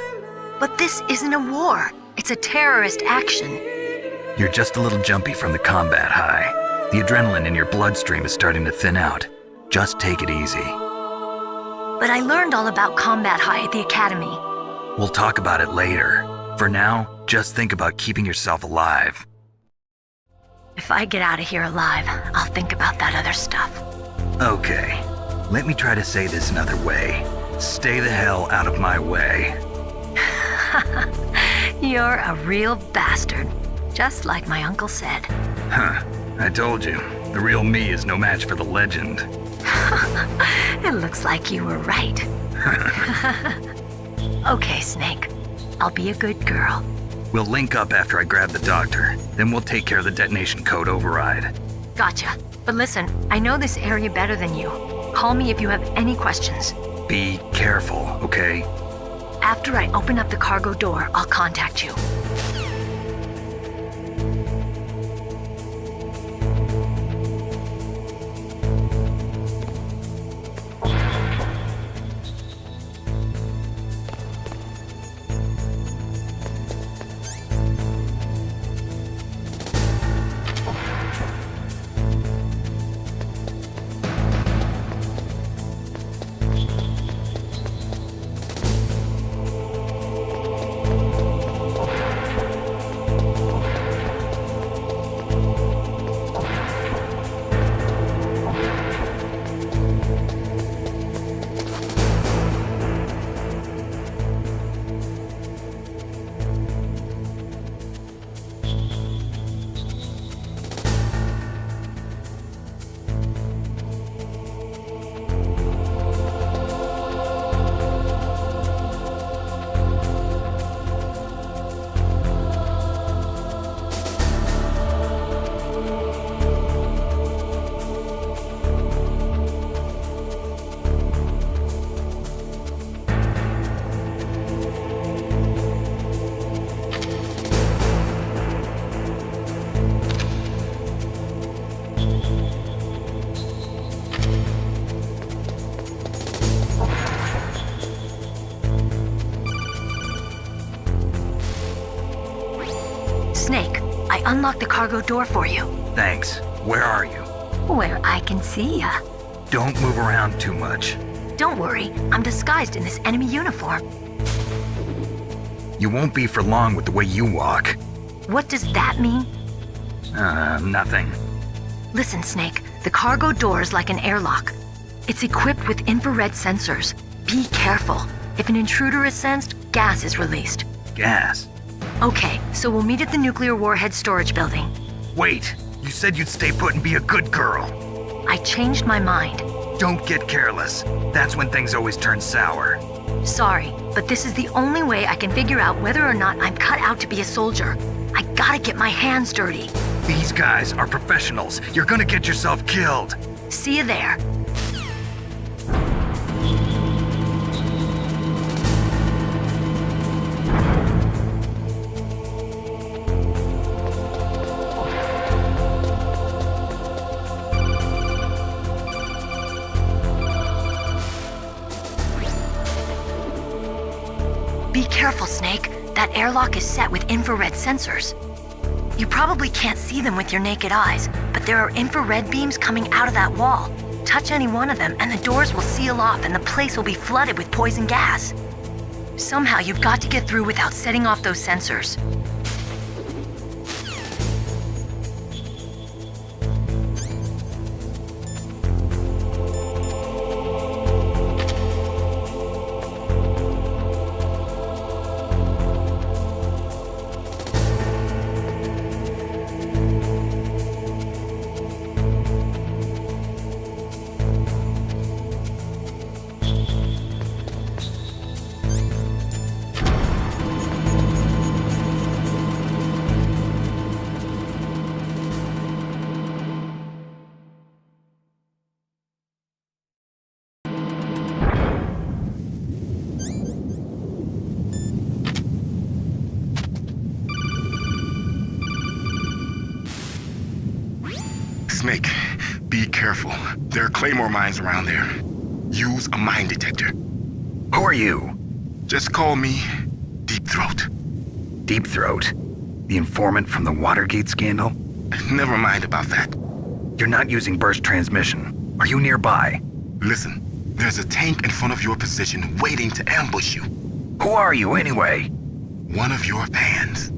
But this isn't a war. It's a terrorist action. You're just a little jumpy from the combat high. The adrenaline in your bloodstream is starting to thin out. Just take it easy. But I learned all about combat high at the academy. We'll talk about it later. For now, just think about keeping yourself alive. If I get out of here alive, I'll think about that other stuff. Okay. Let me try to say this another way. Stay the hell out of my way. You're a real bastard. Just like my uncle said. Huh. I told you. The real me is no match for the legend. It looks like you were right. Okay, Snake. I'll be a good girl. We'll link up after I grab the doctor. Then we'll take care of the detonation code override. Gotcha. But listen, I know this area better than you. Call me if you have any questions. Be careful, okay? After I open up the cargo door, I'll contact you. Snake, I unlocked the cargo door for you. Thanks. Where are you? Where I can see ya. Don't move around too much. Don't worry, I'm disguised in this enemy uniform. You won't be for long with the way you walk. What does that mean? Nothing. Listen, Snake, the cargo door is like an airlock. It's equipped with infrared sensors. Be careful. If an intruder is sensed, gas is released. Gas? Okay, so we'll meet at the nuclear warhead storage building. Wait, you said you'd stay put and be a good girl. I changed my mind. Don't get careless. That's when things always turn sour. Sorry, but this is the only way I can figure out whether or not I'm cut out to be a soldier. I gotta get my hands dirty. These guys are professionals. You're gonna get yourself killed. See you there. Be careful, Snake. That airlock is set with infrared sensors. You probably can't see them with your naked eyes, but there are infrared beams coming out of that wall. Touch any one of them and the doors will seal off and the place will be flooded with poison gas. Somehow you've got to get through without setting off those sensors. Snake, be careful. There are claymore mines around there. Use a mine detector. Who are you? Just call me Deep Throat. Deep Throat? The informant from the Watergate scandal? Never mind about that. You're not using burst transmission. Are you nearby? Listen, there's a tank in front of your position waiting to ambush you. Who are you anyway? One of your fans.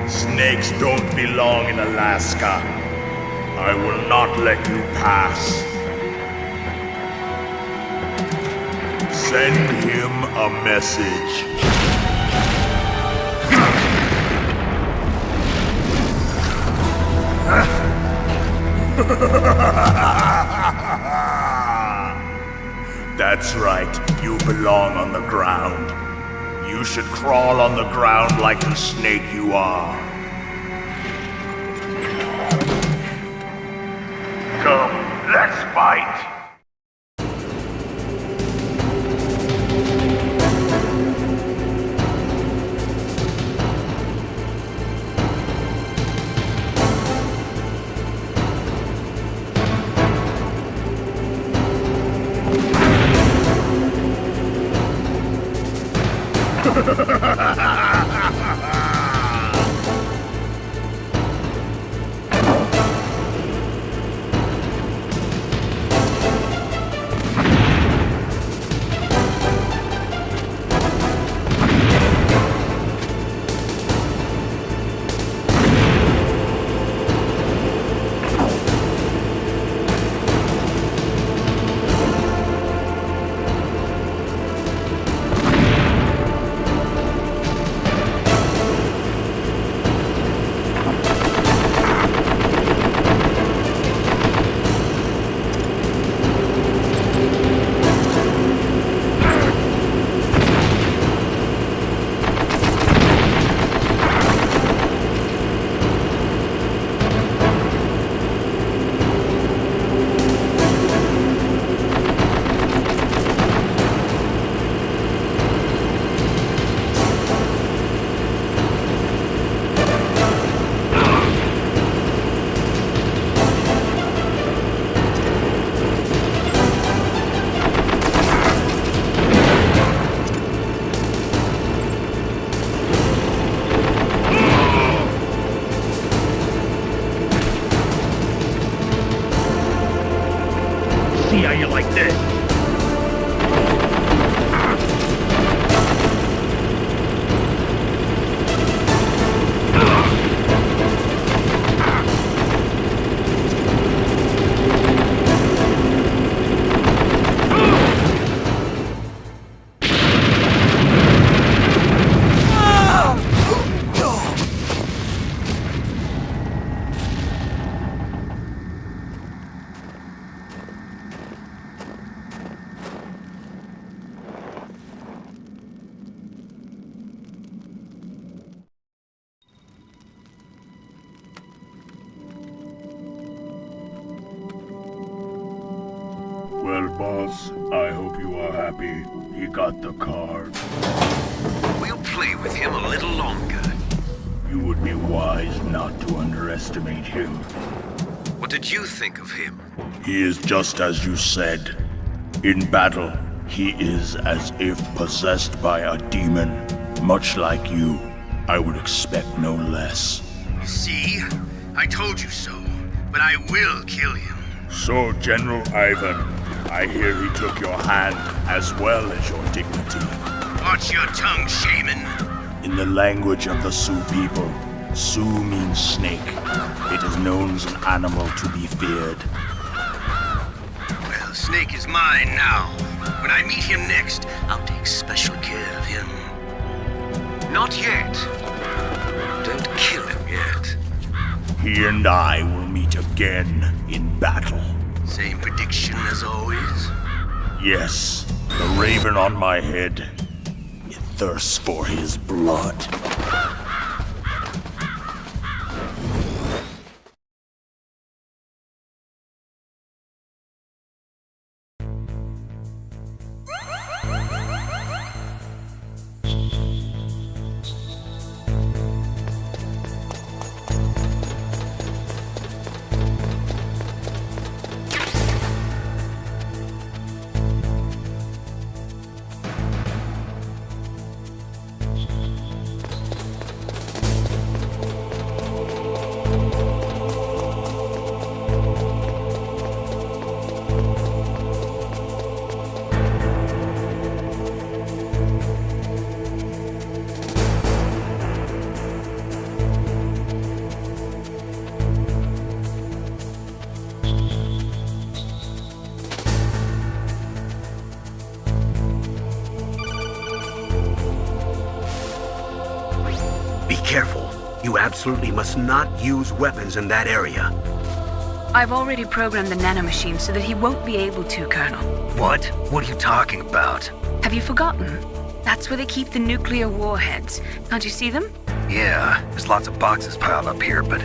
Snakes don't belong in Alaska. I will not let you pass. Send him a message. That's right, you belong on the ground. You should crawl on the ground like the snake you are. Come, let's fight! see how you like this. Well, boss, I hope you are happy. He got the card. We'll play with him a little longer. You would be wise not to underestimate him. What did you think of him? He is just as you said. In battle, he is as if possessed by a demon. Much like you, I would expect no less. See? I told you so. But I will kill him. So, General Ivan, I hear he took your hand as well as your dignity. Watch your tongue, shaman. In the language of the Sioux people, Sioux means snake. It is known as an animal to be feared. Well, Snake is mine now. When I meet him next, I'll take special care of him. Not yet. Don't kill him yet. He and I will meet again in battle. Same prediction as always? Yes, the raven on my head. It thirsts for his blood. Careful. You absolutely must not use weapons in that area. I've already programmed the nanomachine so that he won't be able to, Colonel. What? What are you talking about? Have you forgotten? That's where they keep the nuclear warheads. Can't you see them? Yeah, there's lots of boxes piled up here, but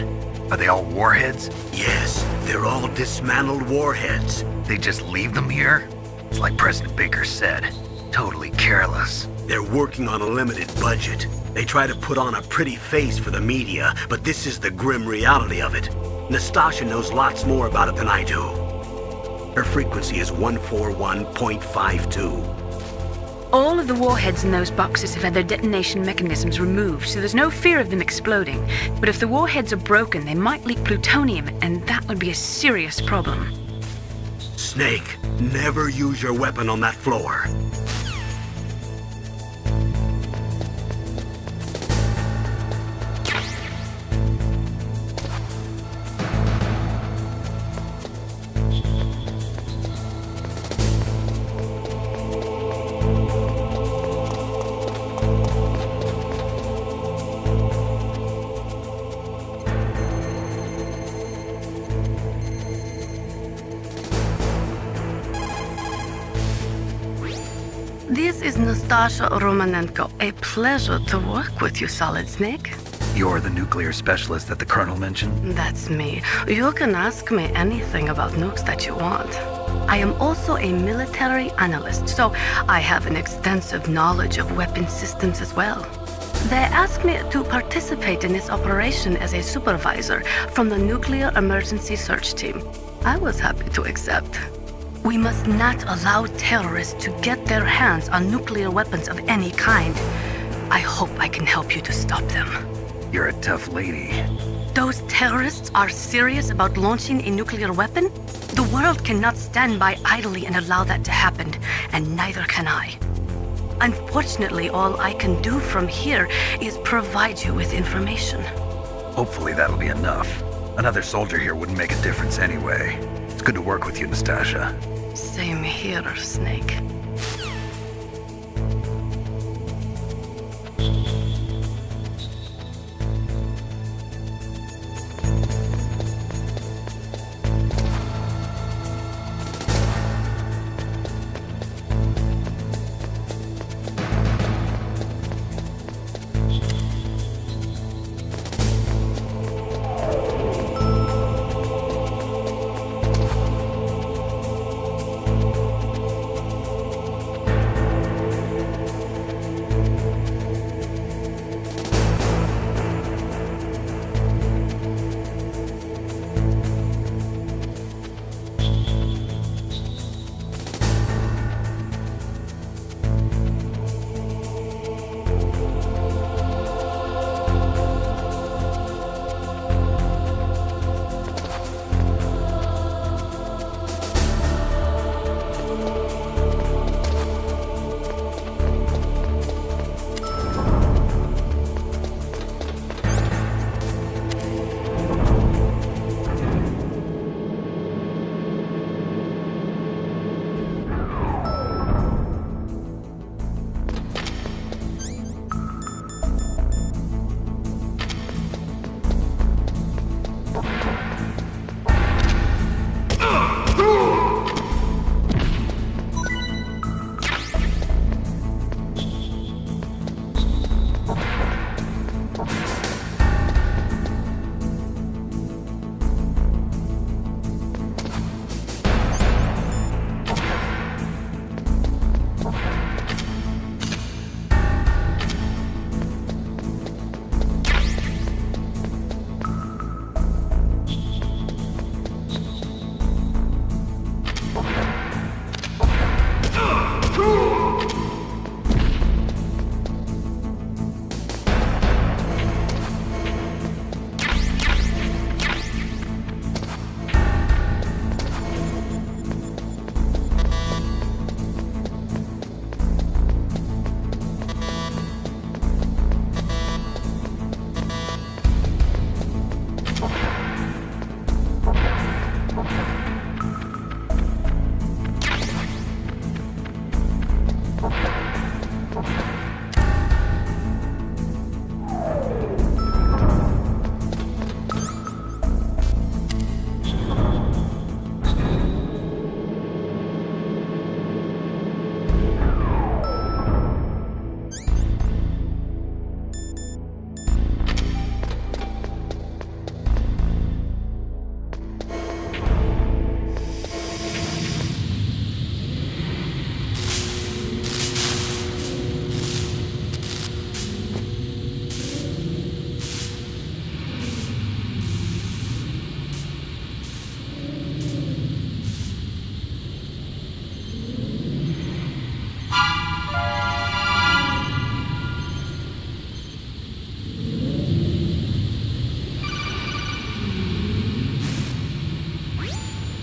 are they all warheads? Yes, they're all dismantled warheads. They just leave them here? It's like President Baker said, totally careless. They're working on a limited budget. They try to put on a pretty face for the media, but this is the grim reality of it. Nastasha knows lots more about it than I do. Her frequency is 141.52. All of the warheads in those boxes have had their detonation mechanisms removed, so there's no fear of them exploding. But if the warheads are broken, they might leak plutonium, and that would be a serious problem. Snake, never use your weapon on that floor. This is Nastasha Romanenko. A pleasure to work with you, Solid Snake. You're the nuclear specialist that the Colonel mentioned? That's me. You can ask me anything about nukes that you want. I am also a military analyst, so I have an extensive knowledge of weapon systems as well. They asked me to participate in this operation as a supervisor from the Nuclear Emergency Search Team. I was happy to accept. We must not allow terrorists to get their hands on nuclear weapons of any kind. I hope I can help you to stop them. You're a tough lady. Those terrorists are serious about launching a nuclear weapon? The world cannot stand by idly and allow that to happen, and neither can I. Unfortunately, all I can do from here is provide you with information. Hopefully that'll be enough. Another soldier here wouldn't make a difference anyway. It's good to work with you, Nastasha. Same here, Snake.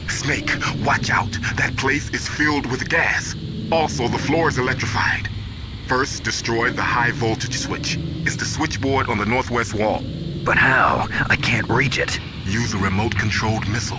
Snake, watch out. That place is filled with gas. Also, the floor is electrified. First, destroy the high voltage switch. It's the switchboard on the northwest wall. But how? I can't reach it. Use a remote-controlled missile.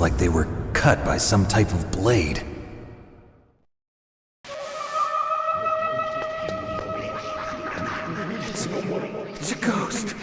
like they were cut by some type of blade. It's a ghost.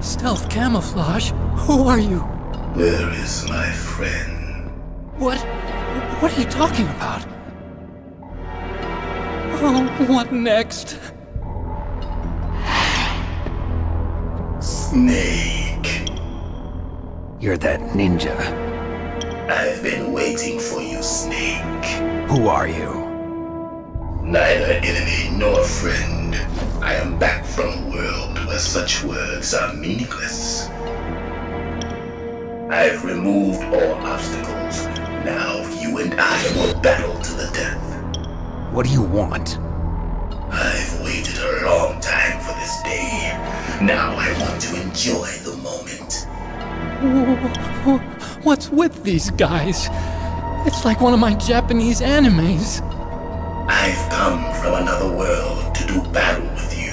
Stealth camouflage? Who are you? Where is my friend? What are you talking about? Oh, what next? Snake. You're that ninja. I've been waiting for you, Snake. Who are you? Neither enemy nor friend. I am back from a world where such words are meaningless. I've removed all obstacles. Now you and I will battle to the death. What do you want? I've waited a long time for this day. Now I want to enjoy the moment. What's with these guys? It's like one of my Japanese animes. I've come from another world to do battle with you.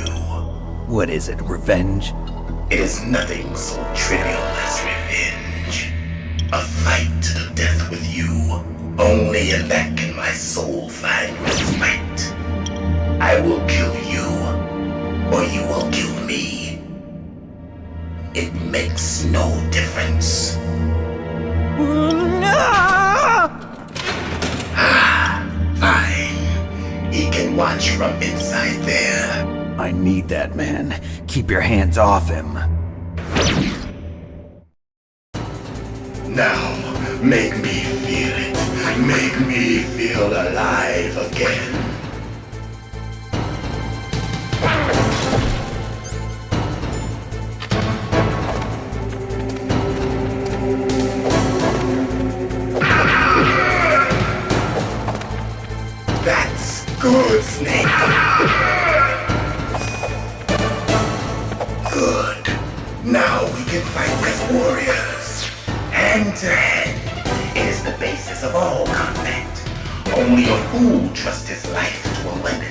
What is it, revenge? It is nothing so trivial as revenge. A fight to the death with you. Only in that can my soul find respite. I will kill you, or you will kill me. It makes no difference. Fine. He can watch from inside there. I need that man. Keep your hands off him. Now, make me feel it. Make me feel alive again. That's good, Snake. Good. Now we can fight as warriors. Hand to hand. It is the basis of all combat. Only a fool trusts his life to a weapon.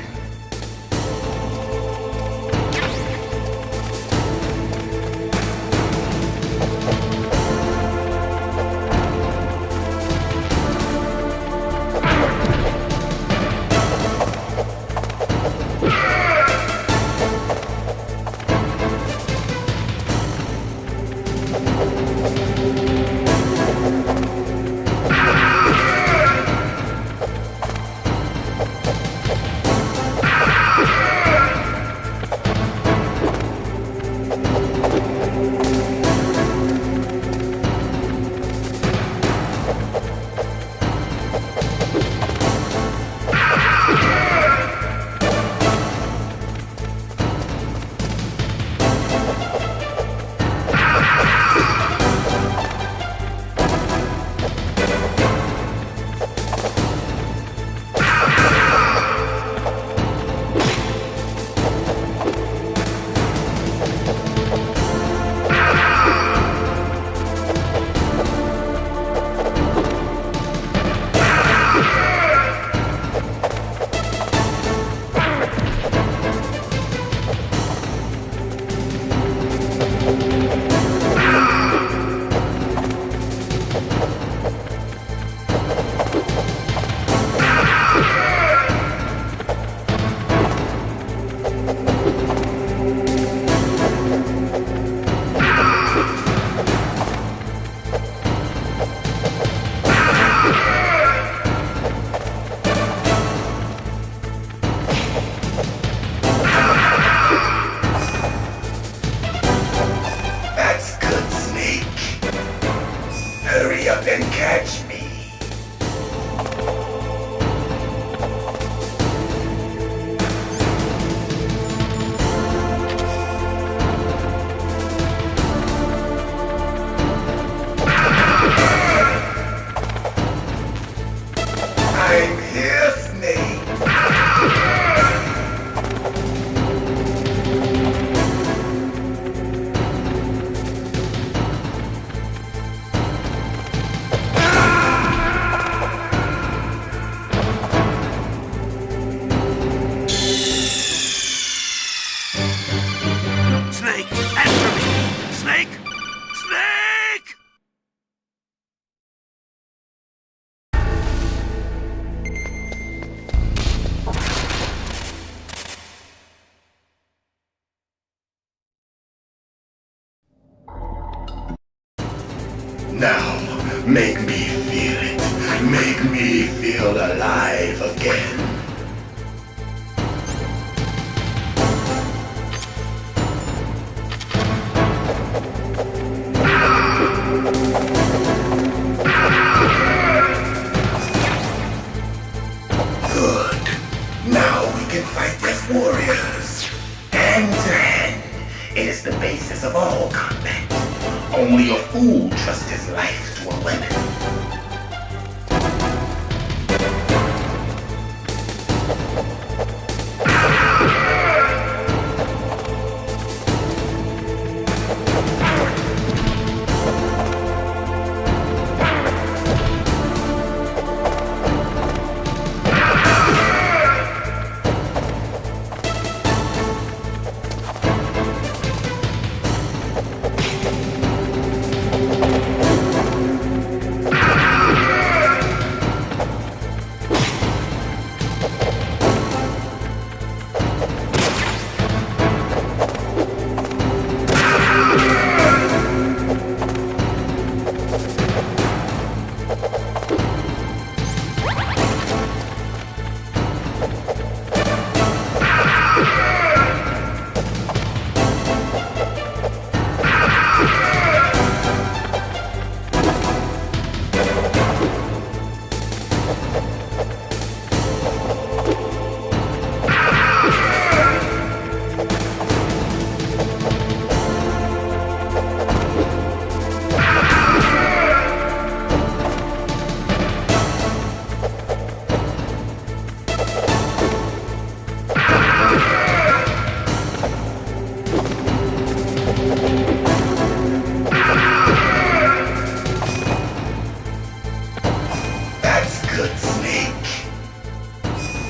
I'm here, Snake. Snake, answer me! Snake! Snake! Now, make me feel it. Make me feel alive again. Good. Now we can fight as warriors. Hand to hand. It is the basis of all combat. Only a fool trusts his life to a weapon.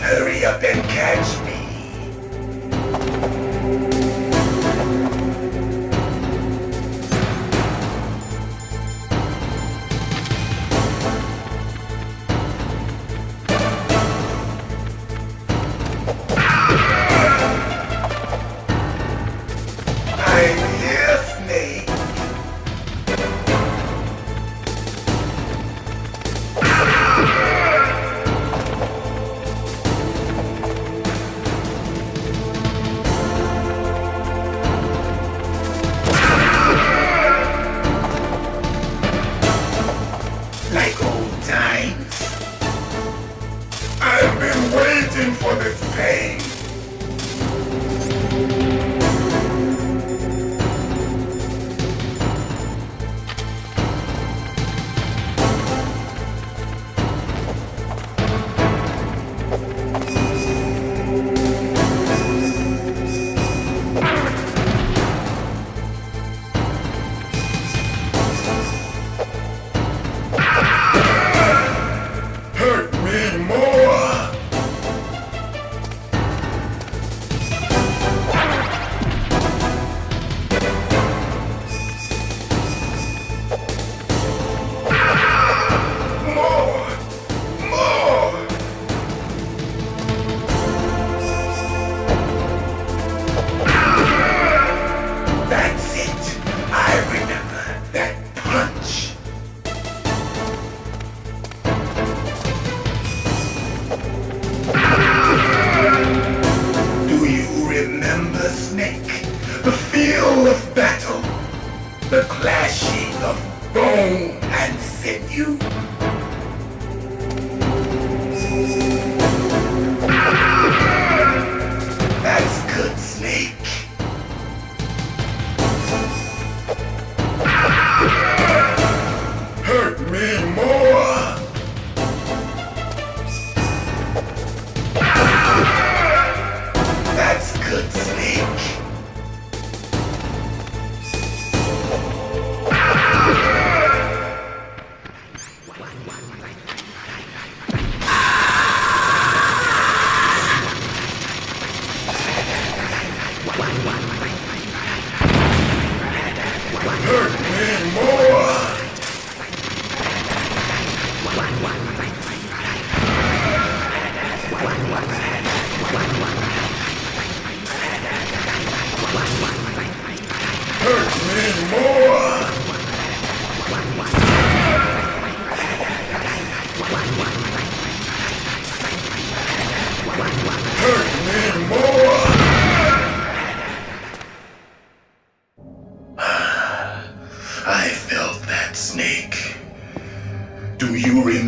Hurry up and catch me. I'm here, Snake. Like old times. I've been waiting for this pain. Hurt me more.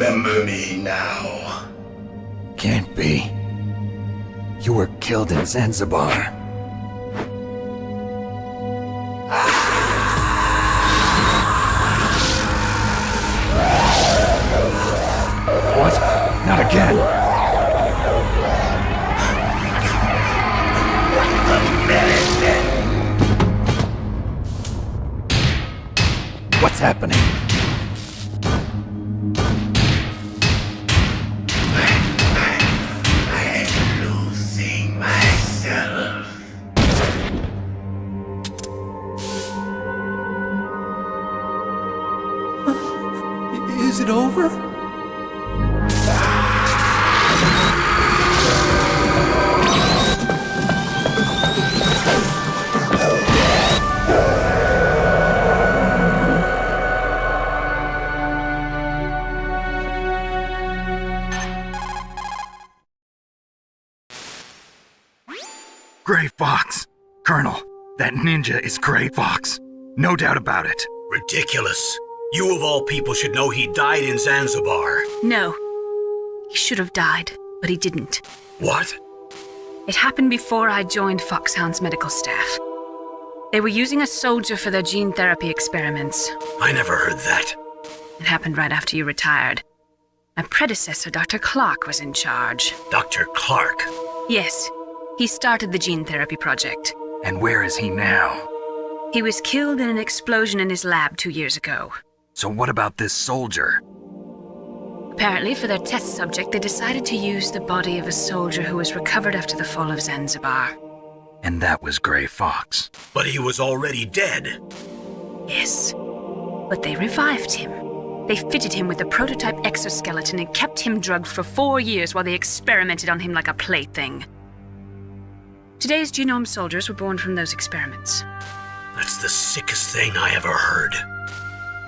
remember me now? Can't be. You were killed in Zanzibar. What? Not again! What's happening? I'm losing myself. Is it over? Gray Fox! Colonel, that ninja is Gray Fox. No doubt about it. Ridiculous. You of all people should know he died in Zanzibar. No. He should have died, but he didn't. What? It happened before I joined Foxhound's medical staff. They were using a soldier for their gene therapy experiments. I never heard that. It happened right after you retired. My predecessor, Dr. Clark, was in charge. Dr. Clark? Yes. He started the gene therapy project. And where is he now? He was killed in an explosion in his lab 2 years ago. So what about this soldier? Apparently, for their test subject, they decided to use the body of a soldier who was recovered after the fall of Zanzibar. And that was Gray Fox. But he was already dead. Yes. But they revived him. They fitted him with a prototype exoskeleton and kept him drugged for 4 years while they experimented on him like a plaything. Today's genome soldiers were born from those experiments. That's the sickest thing I ever heard.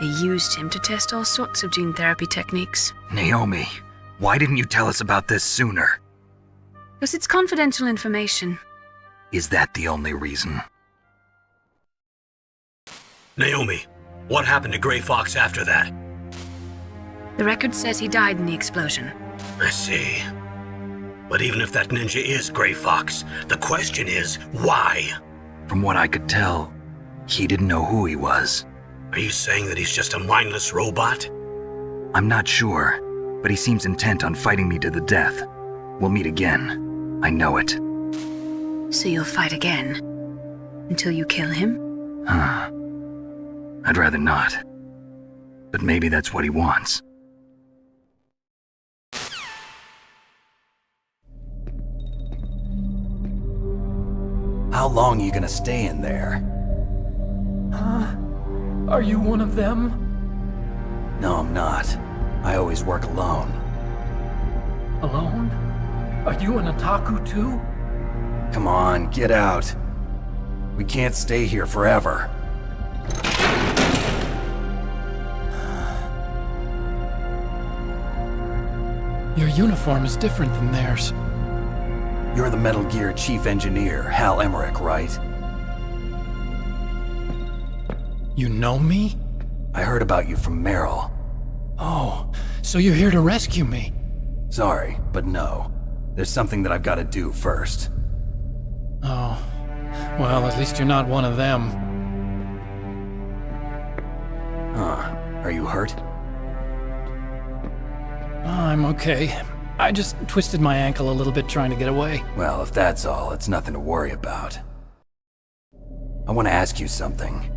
They used him to test all sorts of gene therapy techniques. Naomi, why didn't you tell us about this sooner? Because it's confidential information. Is that the only reason? Naomi, what happened to Gray Fox after that? The record says he died in the explosion. I see. But even if that ninja is Gray Fox, the question is, why? From what I could tell, he didn't know who he was. Are you saying that he's just a mindless robot? I'm not sure, but he seems intent on fighting me to the death. We'll meet again. I know it. So you'll fight again? Until you kill him? Huh. I'd rather not. But maybe that's what he wants. How long are you gonna stay in there? Are you one of them? No, I'm not. I always work alone. Alone? Are you an otaku too? Come on, get out. We can't stay here forever. Your uniform is different than theirs. You're the Metal Gear Chief Engineer, Hal Emmerich, right? You know me? I heard about you from Meryl. Oh, so you're here to rescue me? Sorry, but no. There's something that I've got to do first. Oh. Well, at least you're not one of them. Huh. Are you hurt? I'm okay. I just twisted my ankle a little bit trying to get away. Well, if that's all, it's nothing to worry about. I want to ask you something.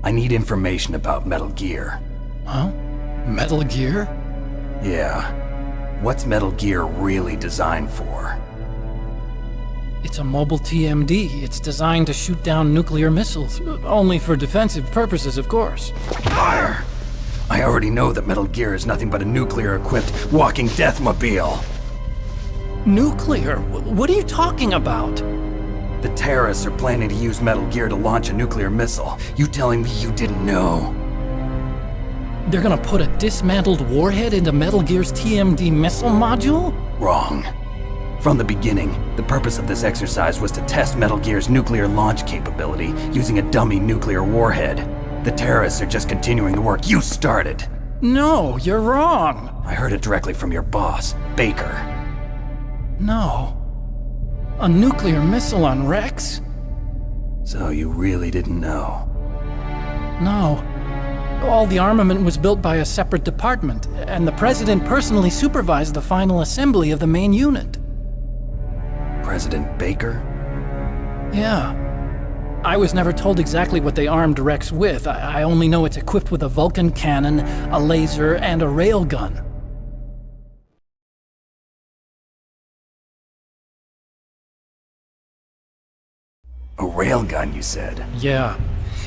I need information about Metal Gear. Huh? Metal Gear? Yeah. What's Metal Gear really designed for? It's a mobile TMD. It's designed to shoot down nuclear missiles. Only for defensive purposes, of course. Fire! I already know that Metal Gear is nothing but a nuclear-equipped walking deathmobile. Nuclear? What are you talking about? The terrorists are planning to use Metal Gear to launch a nuclear missile. You telling me you didn't know? They're gonna put a dismantled warhead into Metal Gear's TMD missile module? Wrong. From the beginning, the purpose of this exercise was to test Metal Gear's nuclear launch capability using a dummy nuclear warhead. The terrorists are just continuing the work you started. No, you're wrong. I heard it directly from your boss, Baker. No. A nuclear missile on Rex? So you really didn't know? No. All the armament was built by a separate department, and the President personally supervised the final assembly of the main unit. President Baker? Yeah. I was never told exactly what they armed Rex with. I only know it's equipped with a Vulcan cannon, a laser, and a railgun. A railgun, you said? Yeah.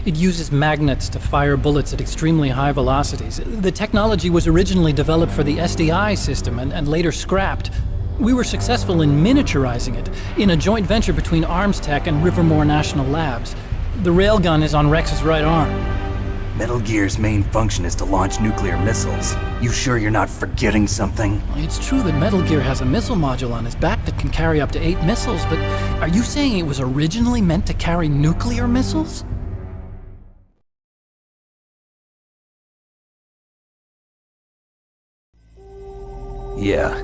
It uses magnets to fire bullets at extremely high velocities. The technology was originally developed for the SDI system and later scrapped. We were successful in miniaturizing it in a joint venture between Arms Tech and Rivermore National Labs. The railgun is on Rex's right arm. Metal Gear's main function is to launch nuclear missiles. You sure you're not forgetting something? It's true that Metal Gear has a missile module on its back that can carry up to 8 missiles, but are you saying it was originally meant to carry nuclear missiles? Yeah,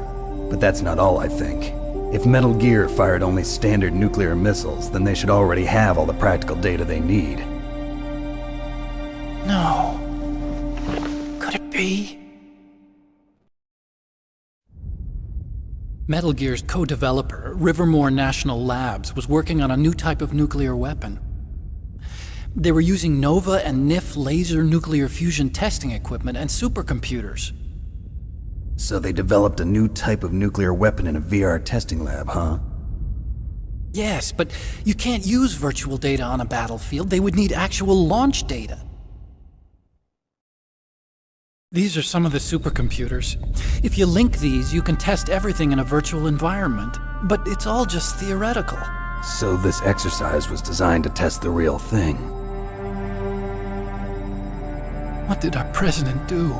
but that's not all I think. If Metal Gear fired only standard nuclear missiles, then they should already have all the practical data they need. No. Could it be? Metal Gear's co-developer, Rivermore National Labs, was working on a new type of nuclear weapon. They were using NOVA and NIF laser nuclear fusion testing equipment and supercomputers. So they developed a new type of nuclear weapon in a VR testing lab, huh? Yes, but you can't use virtual data on a battlefield. They would need actual launch data. These are some of the supercomputers. If you link these, you can test everything in a virtual environment. But it's all just theoretical. So this exercise was designed to test the real thing. What did our president do?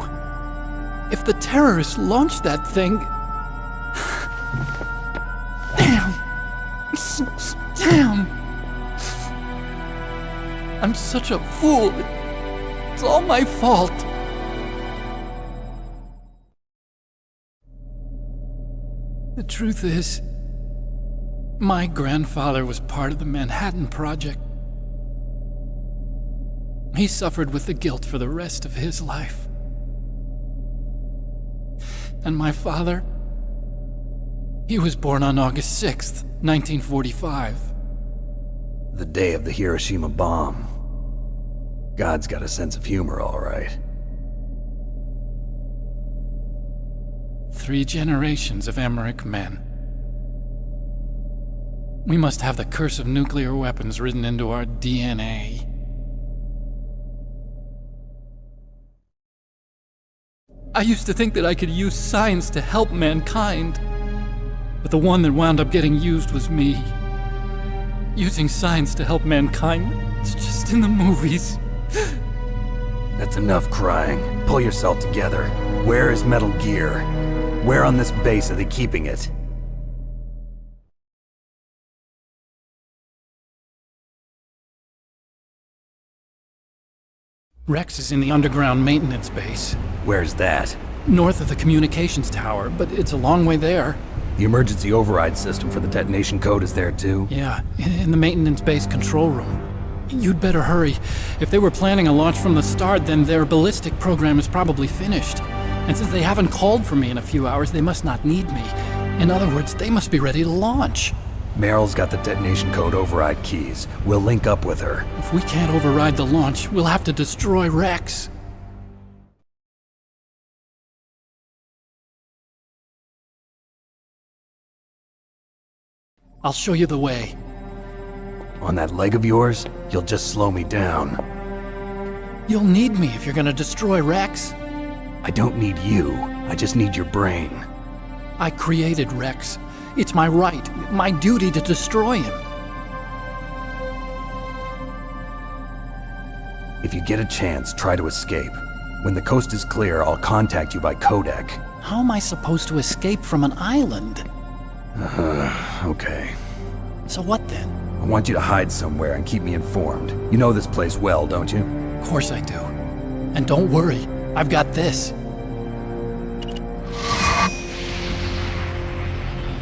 If the terrorists launched that thing... Damn! Damn! I'm such a fool. It's all my fault. The truth is, my grandfather was part of the Manhattan Project. He suffered with the guilt for the rest of his life. And my father, he was born on August 6th, 1945. The day of the Hiroshima bomb. God's got a sense of humor, all right. 3 generations of Emmerich men. We must have the curse of nuclear weapons written into our DNA. I used to think that I could use science to help mankind, but the one that wound up getting used was me. Using science to help mankind, it's just in the movies. That's enough crying. Pull yourself together. Where is Metal Gear? Where on this base are they keeping it? Rex is in the underground maintenance base. Where's that? North of the communications tower, but it's a long way there. The emergency override system for the detonation code is there too? Yeah, in the maintenance base control room. You'd better hurry. If they were planning a launch from the start, then their ballistic program is probably finished. And since they haven't called for me in a few hours, they must not need me. In other words, they must be ready to launch. Meryl's got the detonation code override keys. We'll link up with her. If we can't override the launch, we'll have to destroy Rex. I'll show you the way. On that leg of yours, you'll just slow me down. You'll need me if you're gonna destroy Rex. I don't need you. I just need your brain. I created Rex. It's my right, my duty to destroy him. If you get a chance, try to escape. When the coast is clear, I'll contact you by codec. How am I supposed to escape from an island? Okay. So what then? I want you to hide somewhere and keep me informed. You know this place well, don't you? Of course I do. And don't worry, I've got this.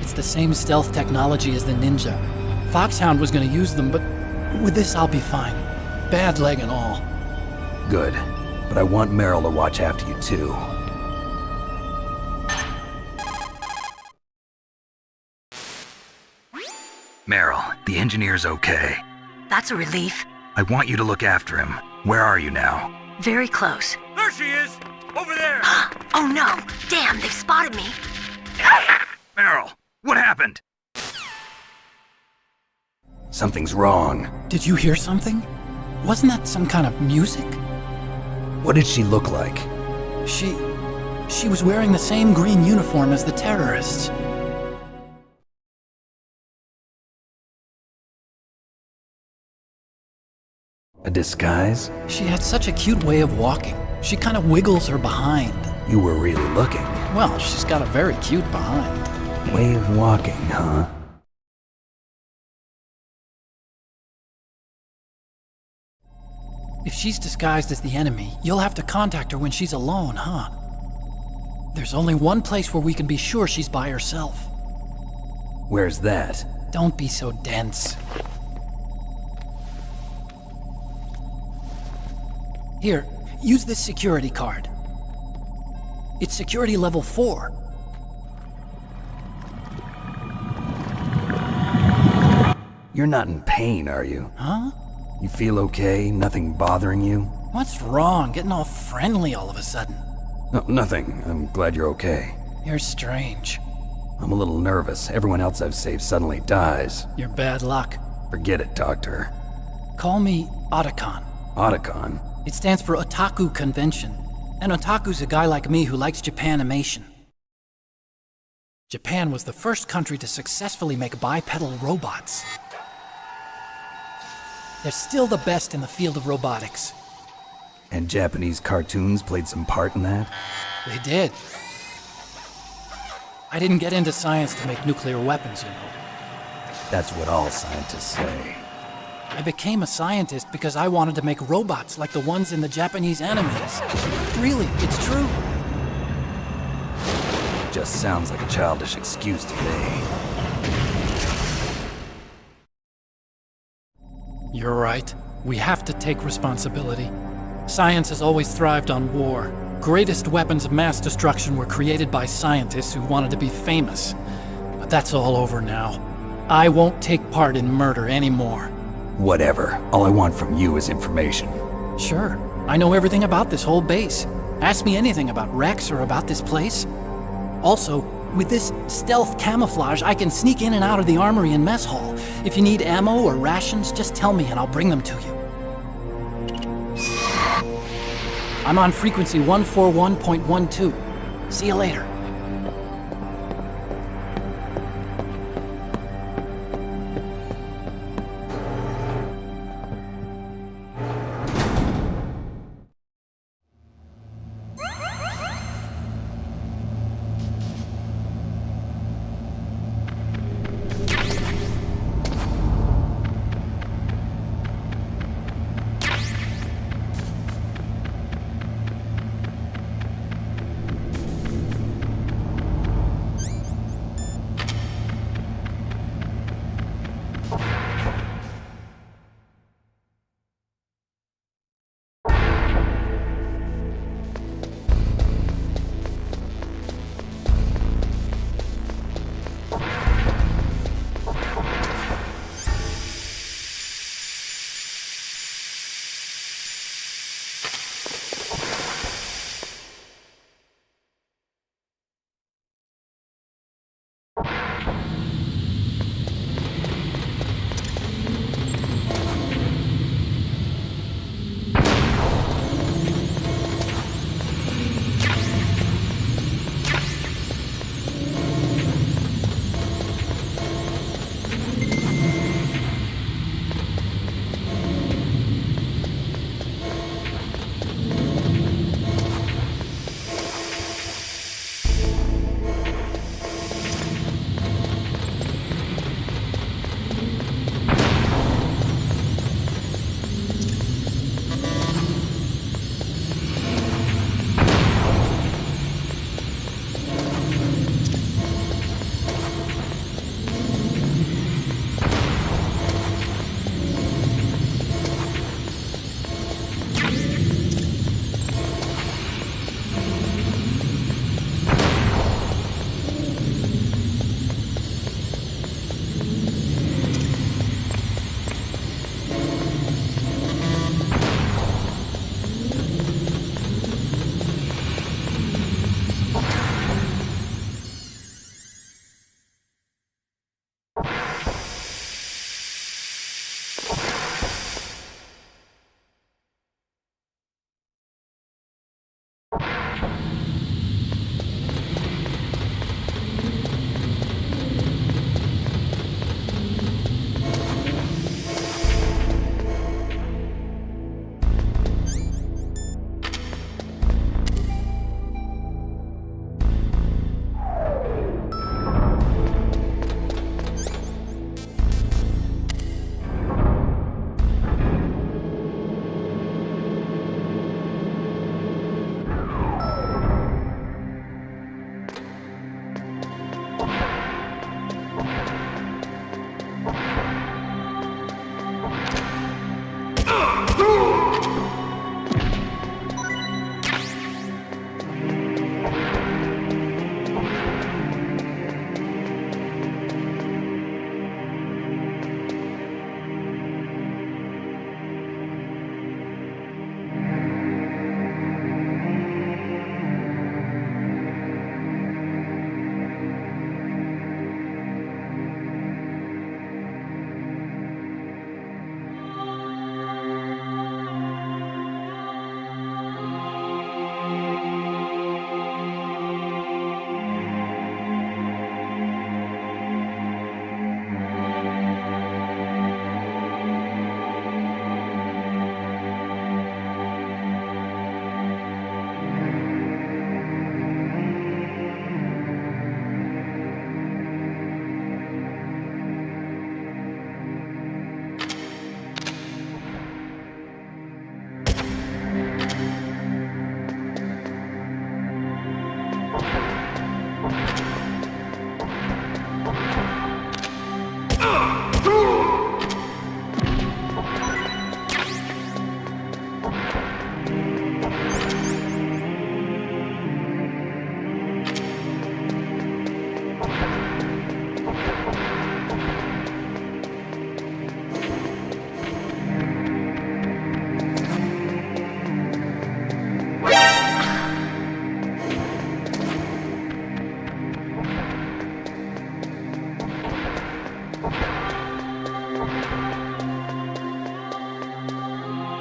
It's the same stealth technology as the Ninja. Foxhound was gonna use them, but with this I'll be fine. Bad leg and all. Good. But I want Meryl to watch after you too. Meryl, the engineer's okay. That's a relief. I want you to look after him. Where are you now? Very close. There she is! Over there! Oh no! Damn, they've spotted me! Meryl, what happened? Something's wrong. Did you hear something? Wasn't that some kind of music? What did she look like? She was wearing the same green uniform as the terrorists. A disguise? She had such a cute way of walking. She kind of wiggles her behind. You were really looking. Well, she's got a very cute behind. Way of walking, huh? If she's disguised as the enemy, you'll have to contact her when she's alone, huh? There's only one place where we can be sure she's by herself. Where's that? Don't be so dense. Here, use this security card. It's security level 4. You're not in pain, are you? Huh? You feel okay? Nothing bothering you? What's wrong? Getting all friendly all of a sudden. No, nothing. I'm glad you're okay. You're strange. I'm a little nervous. Everyone else I've saved suddenly dies. You're bad luck. Forget it, Doctor. Call me Otacon. Otacon? It stands for Otaku Convention. An otaku's a guy like me who likes Japanimation. Japan was the first country to successfully make bipedal robots. They're still the best in the field of robotics. And Japanese cartoons played some part in that? They did. I didn't get into science to make nuclear weapons, you know. That's what all scientists say. I became a scientist because I wanted to make robots like the ones in the Japanese animes. Really, it's true. Just sounds like a childish excuse to me. You're right. We have to take responsibility. Science has always thrived on war. Greatest weapons of mass destruction were created by scientists who wanted to be famous. But that's all over now. I won't take part in murder anymore. Whatever. All I want from you is information. Sure. I know everything about this whole base. Ask me anything about Rex or about this place. Also, with this stealth camouflage, I can sneak in and out of the armory and mess hall. If you need ammo or rations, just tell me and I'll bring them to you. I'm on frequency 141.12. See you later.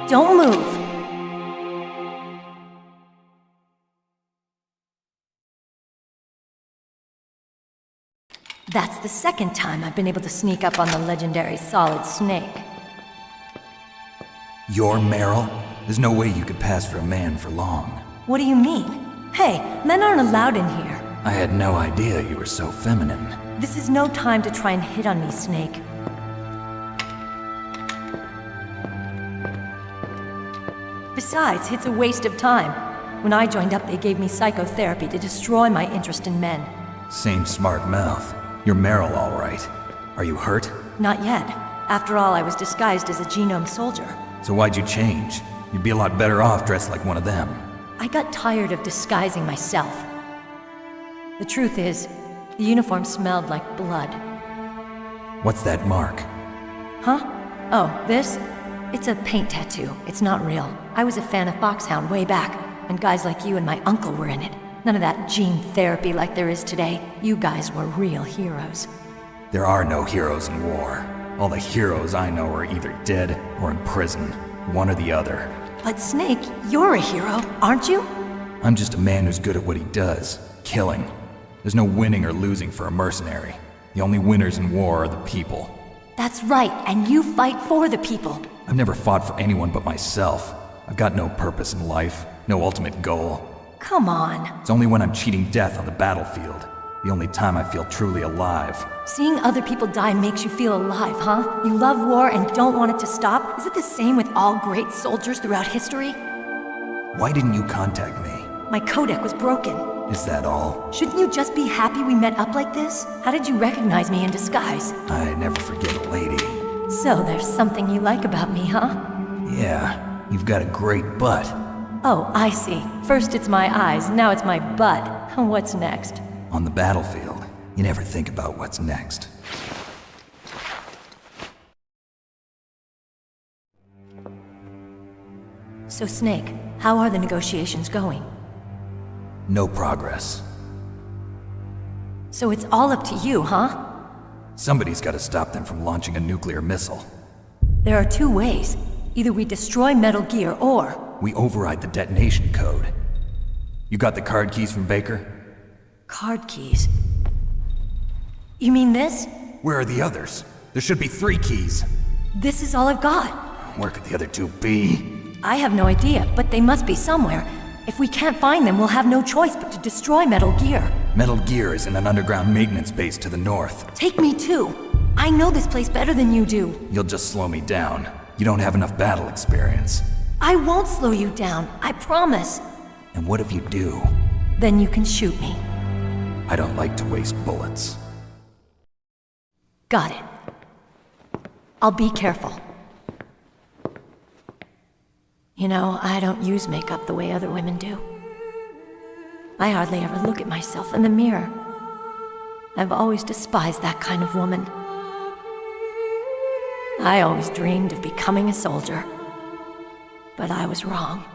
Don't move. That's the second time I've been able to sneak up on the legendary Solid Snake. You're Meryl? There's no way you could pass for a man for long. What do you mean? Hey, men aren't allowed in here. I had no idea you were so feminine. This is no time to try and hit on me, Snake. Besides, it's a waste of time. When I joined up, they gave me psychotherapy to destroy my interest in men. Same smart mouth. You're Meryl, all right. Are you hurt? Not yet. After all, I was disguised as a genome soldier. So why'd you change? You'd be a lot better off dressed like one of them. I got tired of disguising myself. The truth is, the uniform smelled like blood. What's that mark? Huh? Oh, this? It's a paint tattoo. It's not real. I was a fan of Foxhound way back, and guys like you and my uncle were in it. None of that gene therapy like there is today. You guys were real heroes. There are no heroes in war. All the heroes I know are either dead or in prison. One or the other. But Snake, you're a hero, aren't you? I'm just a man who's good at what he does. Killing. There's no winning or losing for a mercenary. The only winners in war are the people. That's right, and you fight for the people. I've never fought for anyone but myself. I've got no purpose in life, no ultimate goal. Come on. It's only when I'm cheating death on the battlefield. The only time I feel truly alive. Seeing other people die makes you feel alive, huh? You love war and don't want it to stop? Is it the same with all great soldiers throughout history? Why didn't you contact me? My codec was broken. Is that all? Shouldn't you just be happy we met up like this? How did you recognize me in disguise? I never forget a lady. So there's something you like about me, huh? Yeah, you've got a great butt. Oh, I see. First it's my eyes, now it's my butt. What's next? On the battlefield, you never think about what's next. So Snake, how are the negotiations going? No progress. So it's all up to you, huh? Somebody's got to stop them from launching a nuclear missile. There are two ways. Either we destroy Metal Gear, or... we override the detonation code. You got the card keys from Baker? Card keys? You mean this? Where are the others? There should be 3 keys. This is all I've got. Where could the other 2 be? I have no idea, but they must be somewhere. If we can't find them, we'll have no choice but to destroy Metal Gear. Metal Gear is in an underground maintenance base to the north. Take me too. I know this place better than you do. You'll just slow me down. You don't have enough battle experience. I won't slow you down, I promise. And what if you do? Then you can shoot me. I don't like to waste bullets. Got it. I'll be careful. You know, I don't use makeup the way other women do. I hardly ever look at myself in the mirror. I've always despised that kind of woman. I always dreamed of becoming a soldier. But I was wrong.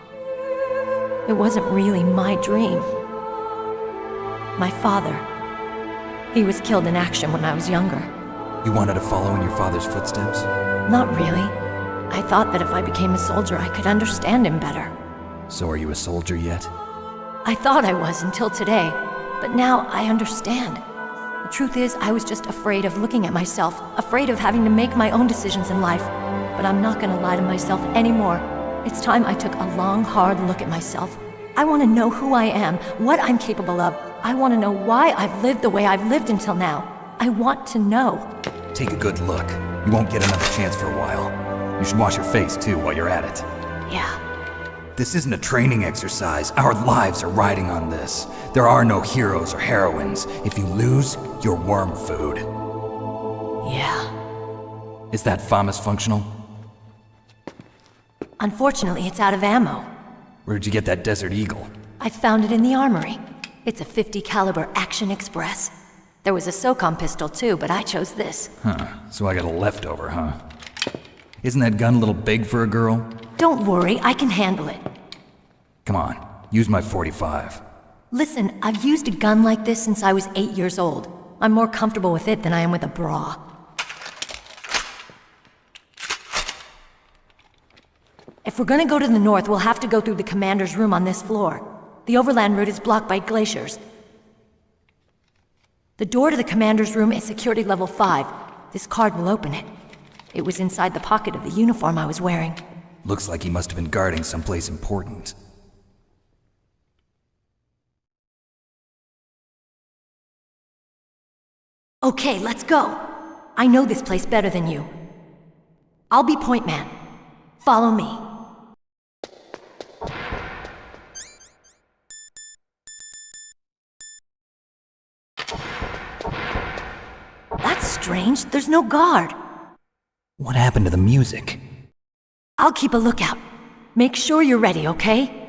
It wasn't really my dream. My father, he was killed in action when I was younger. You wanted to follow in your father's footsteps? Not really. I thought that if I became a soldier, I could understand him better. So are you a soldier yet? I thought I was until today, but now I understand. The truth is, I was just afraid of looking at myself, afraid of having to make my own decisions in life. But I'm not gonna lie to myself anymore. It's time I took a long, hard look at myself. I want to know who I am, what I'm capable of. I want to know why I've lived the way I've lived until now. I want to know. Take a good look. You won't get another chance for a while. You should wash your face, too, while you're at it. Yeah. This isn't a training exercise. Our lives are riding on this. There are no heroes or heroines. If you lose, you're worm food. Yeah. Is that FAMAS functional? Unfortunately, it's out of ammo. Where'd you get that Desert Eagle? I found it in the armory. It's a .50 caliber Action Express. There was a SOCOM pistol too, but I chose this. Huh, so I got a leftover, huh? Isn't that gun a little big for a girl? Don't worry, I can handle it. Come on, use my .45. Listen, I've used a gun like this since I was 8 years old. I'm more comfortable with it than I am with a bra. If we're gonna go to the north, we'll have to go through the commander's room on this floor. The overland route is blocked by glaciers. The door to the commander's room is security level 5. This card will open it. It was inside the pocket of the uniform I was wearing. Looks like he must have been guarding someplace important. Okay, let's go. I know this place better than you. I'll be point man. Follow me. That's strange. There's no guard. What happened to the music? I'll keep a lookout. Make sure you're ready, okay?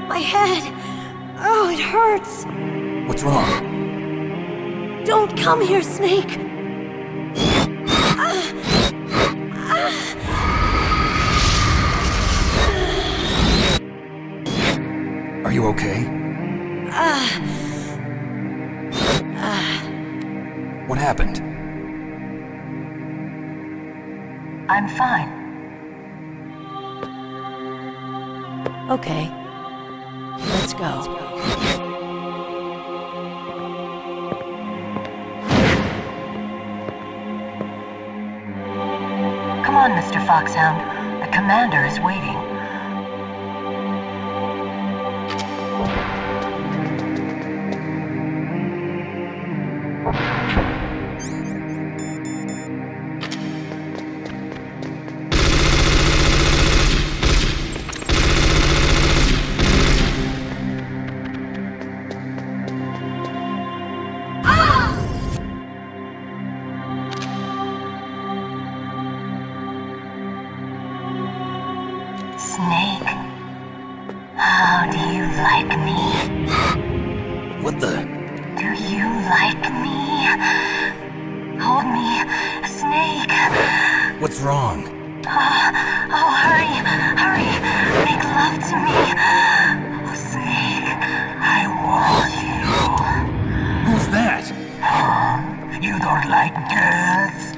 My head! Oh, it hurts! What's wrong? Don't come here, Snake! Are you okay? What happened? I'm fine. Okay. Let's go. Come on, Mr. Foxhound. The commander is waiting. Snake, how do you like me? What the? Do you like me? Hold me, Snake. What's wrong? Oh, hurry, hurry, make love to me. Oh, Snake, I want you. Who's that? You don't like girls?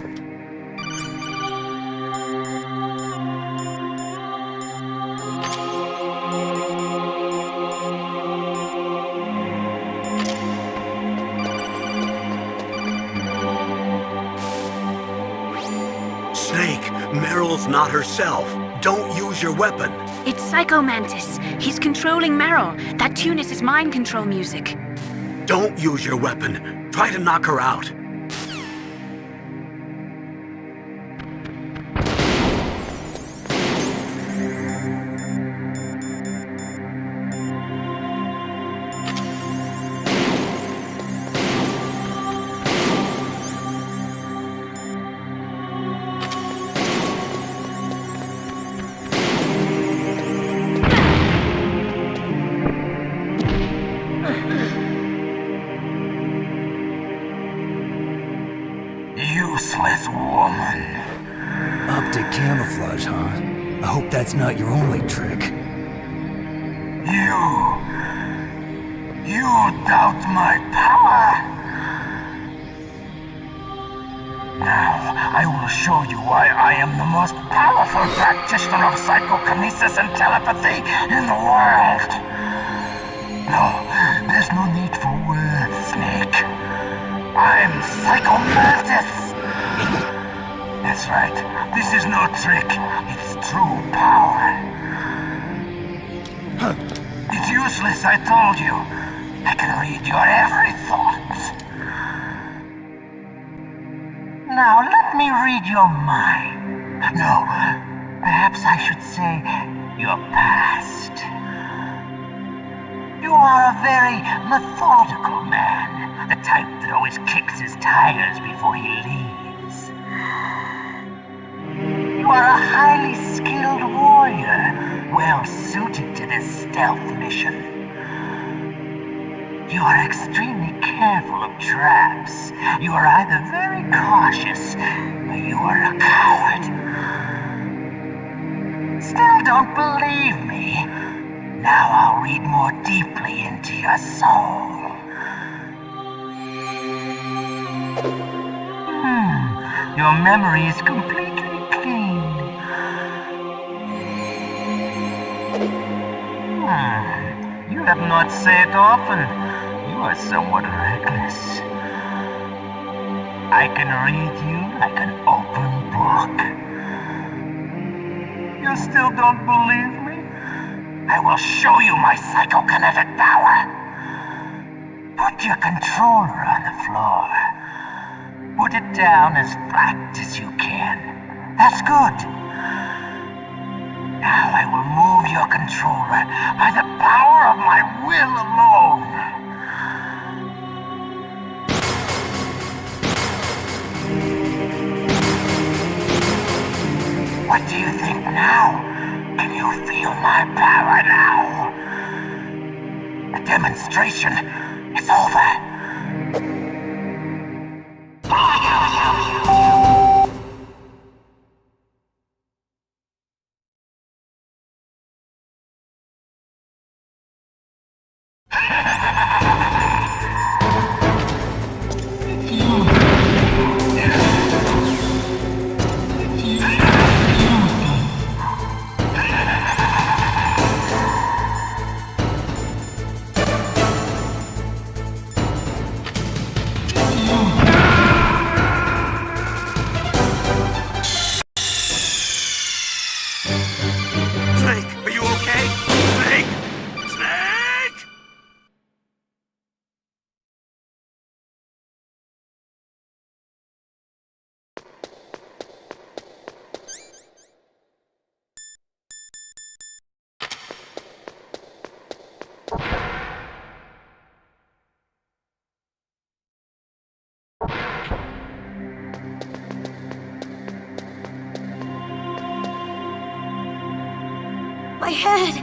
Snake, Meryl's not herself. Don't use your weapon. It's Psycho Mantis. He's controlling Meryl. That tune is his mind control music. Don't use your weapon. Try to knock her out. Useless woman. Optic camouflage, huh? I hope that's not your only trick. You doubt my power? Now, I will show you why I am the most powerful practitioner of psychokinesis and telepathy in the world. No, there's no need for words, Snake. I'm Psycho Mantis! That's right. This is no trick. It's true power. It's useless, I told you. I can read your every thought. Now, let me read your mind. No, perhaps I should say your past. You are a very methodical man. The type that always kicks his tires before he leaves. You are a highly skilled warrior, well suited to this stealth mission. You are extremely careful of traps. You are either very cautious, or you are a coward. Still don't believe me? Now I'll read more deeply into your soul. Your memory is completely clean. You have not said often. You are somewhat reckless. I can read you like an open book. You still don't believe me? I will show you my psychokinetic power. Put your controller on the floor. Put it down as flat as you can. That's good. Now I will move your controller by the power of my will alone. What do you think now? Can you feel my power now? The demonstration is over. My head!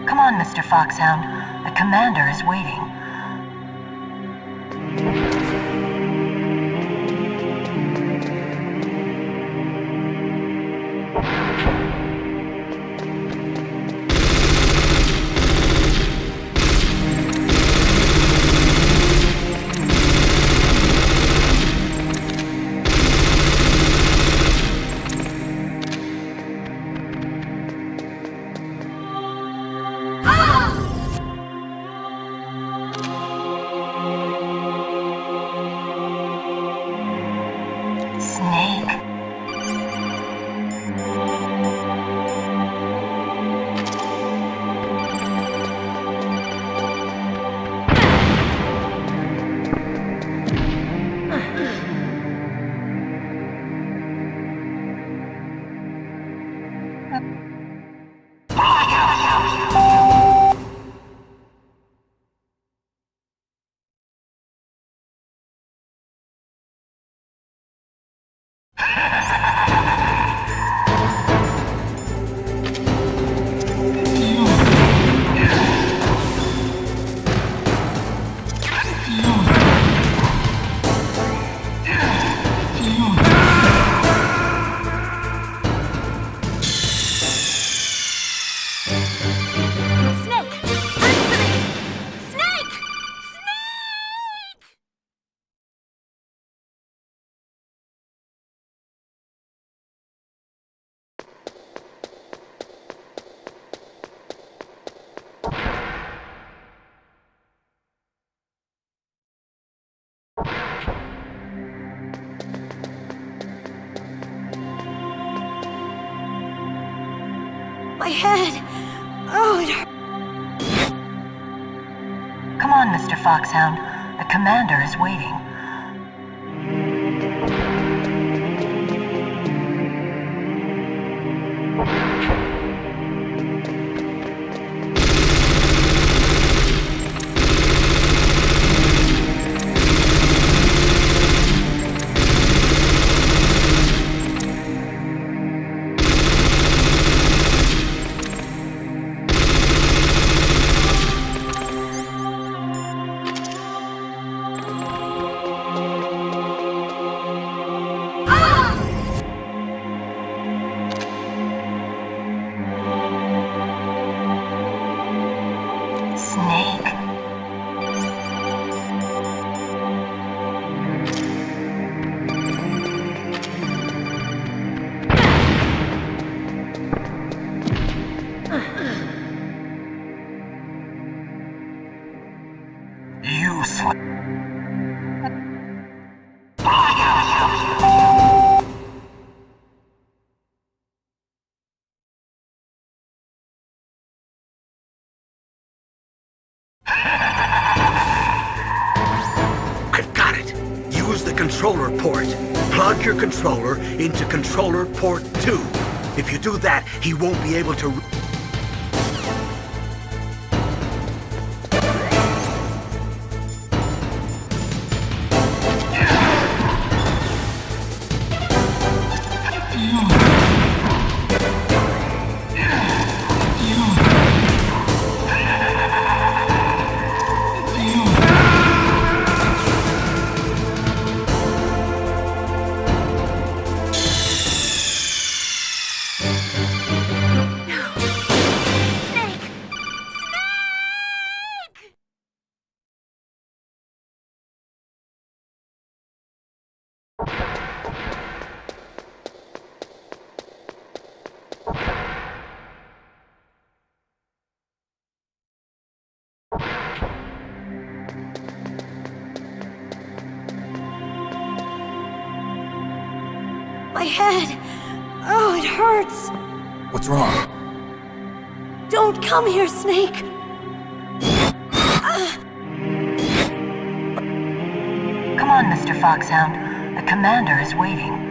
Come on, Mr. Foxhound. The commander is waiting. Snake. My head! Oh, it hurts. Come on, Mr. Foxhound. The commander is waiting. Snake. Useless. I've got it. Use the controller port. Plug your controller into controller port 2. If you do that, he won't be able to... My head! Oh, it hurts! What's wrong? Don't come here, Snake! Come on, Mr. Foxhound. The commander is waiting.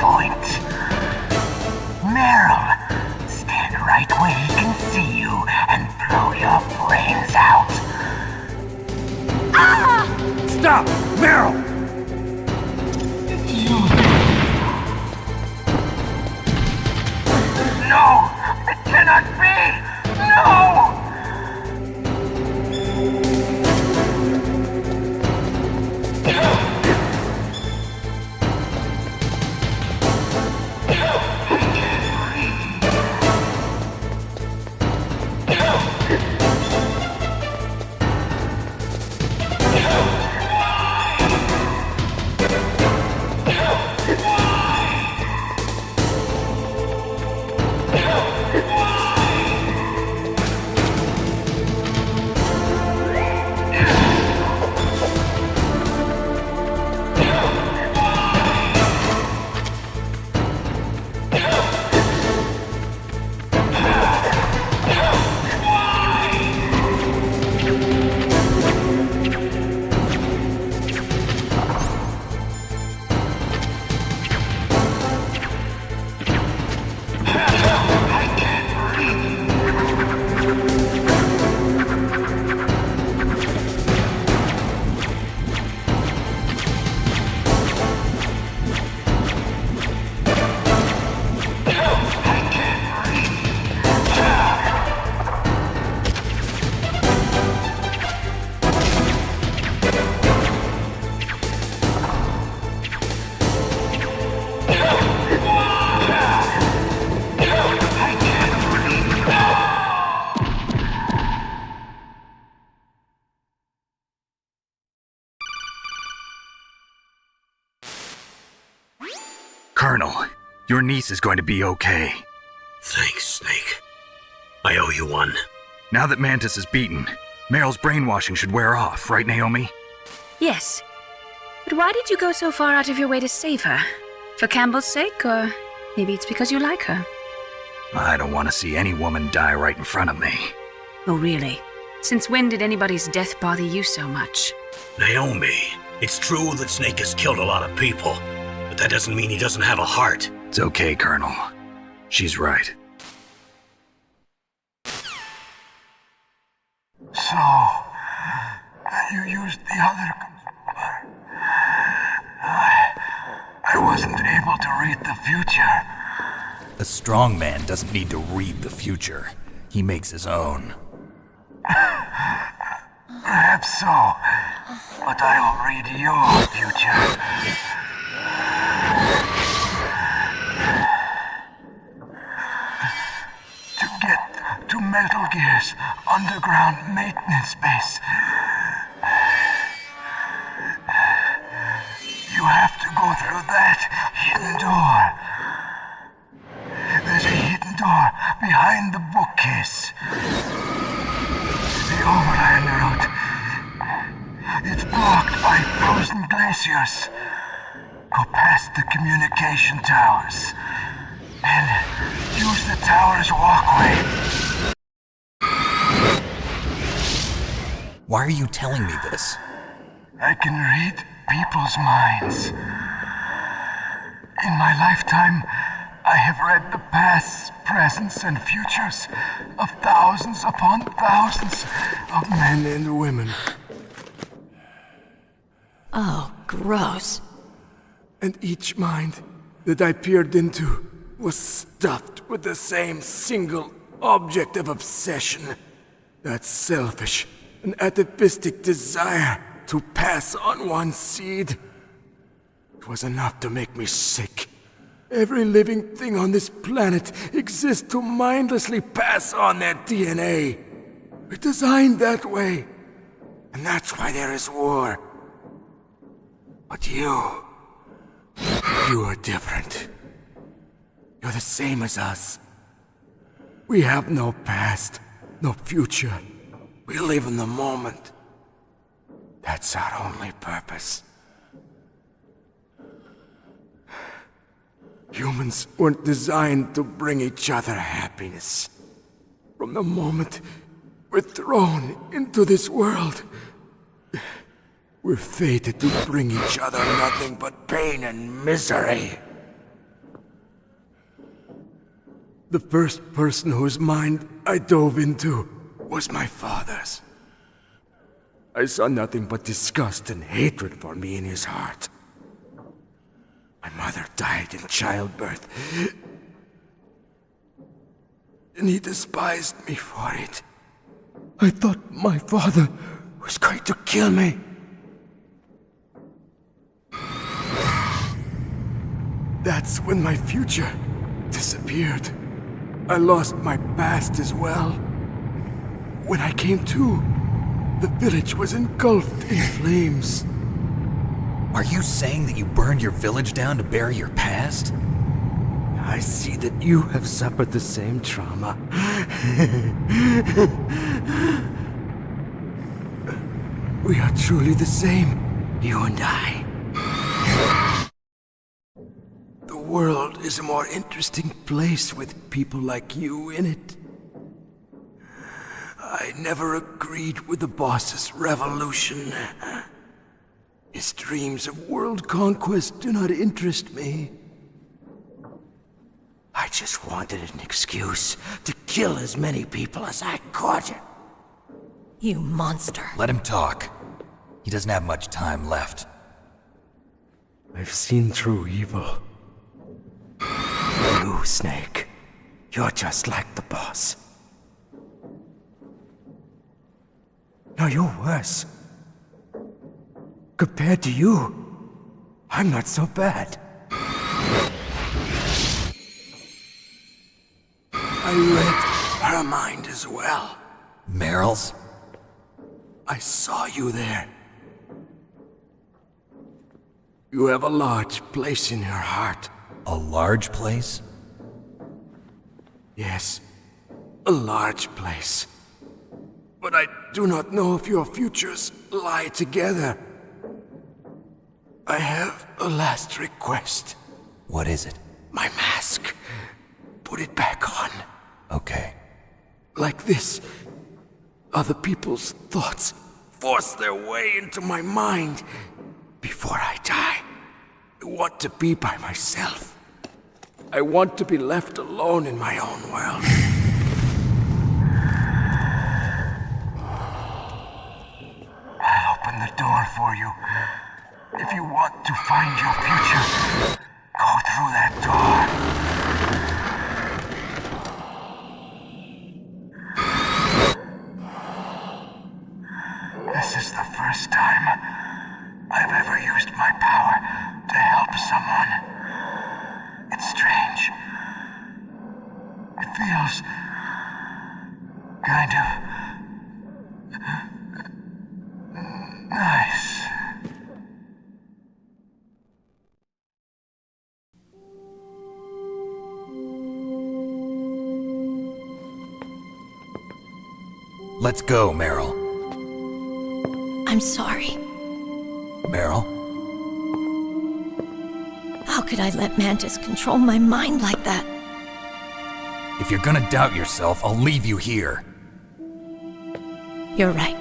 point. Meryl, stand right where he can see you and blow your brains out. Ah! Stop! Meryl! No! It cannot be! No! Colonel, your niece is going to be okay. Thanks, Snake. I owe you one. Now that Mantis is beaten, Meryl's brainwashing should wear off, right, Naomi? Yes. But why did you go so far out of your way to save her? For Campbell's sake, or maybe it's because you like her? I don't want to see any woman die right in front of me. Oh, really? Since when did anybody's death bother you so much? Naomi, it's true that Snake has killed a lot of people, but that doesn't mean he doesn't have a heart. It's okay, Colonel. She's right. So, you used the other... I wasn't able to read the future. A strong man doesn't need to read the future. He makes his own. Perhaps so, but I will read your future. To get to Metal Gear's underground maintenance base, you have to go through that hidden door. There's a hidden door behind the bookcase. The overland route. It's blocked by frozen glaciers. Go past the communication towers. And use the tower's walkway. Why are you telling me this? I can read people's minds. In my lifetime, I have read the pasts, presents, and futures of thousands upon thousands of men and women. Oh, gross. And each mind that I peered into was stuffed with the same single object of obsession. That selfish and atavistic desire to pass on one seed. It was enough to make me sick. Every living thing on this planet exists to mindlessly pass on their DNA. We're designed that way. And that's why there is war. But you are different. You're the same as us. We have no past, no future. We live in the moment. That's our only purpose. Humans weren't designed to bring each other happiness. From the moment we're thrown into this world, we're fated to bring each other nothing but pain and misery. The first person whose mind I dove into was my father's. I saw nothing but disgust and hatred for me in his heart. My mother died in childbirth, and he despised me for it. I thought my father was going to kill me. That's when my future disappeared. I lost my past as well. When I came to, the village was engulfed in flames. Are you saying that you burned your village down to bury your past? I see that you have suffered the same trauma. We are truly the same, you and I. The world is a more interesting place with people like you in it. I never agreed with the boss's revolution. His dreams of world conquest do not interest me. I just wanted an excuse to kill as many people as I could. You monster. Let him talk. He doesn't have much time left. I've seen through evil. You, Snake. You're just like the boss. No, you're worse. Compared to you, I'm not so bad. I read her mind as well. Meryl's? I saw you there. You have a large place in her heart. A large place? Yes, a large place. But I do not know if your futures lie together. I have a last request. What is it? My mask. Put it back on. Okay. Like this, other people's thoughts force their way into my mind. Before I die, I want to be by myself. I want to be left alone in my own world. I'll open the door for you. If you want to find your future, go through that door. This is the first time I've ever used my power to help someone. It's strange. It feels kind of nice. Let's go, Meryl. I'm sorry. Meryl? How could I let Mantis control my mind like that? If you're gonna doubt yourself, I'll leave you here. You're right.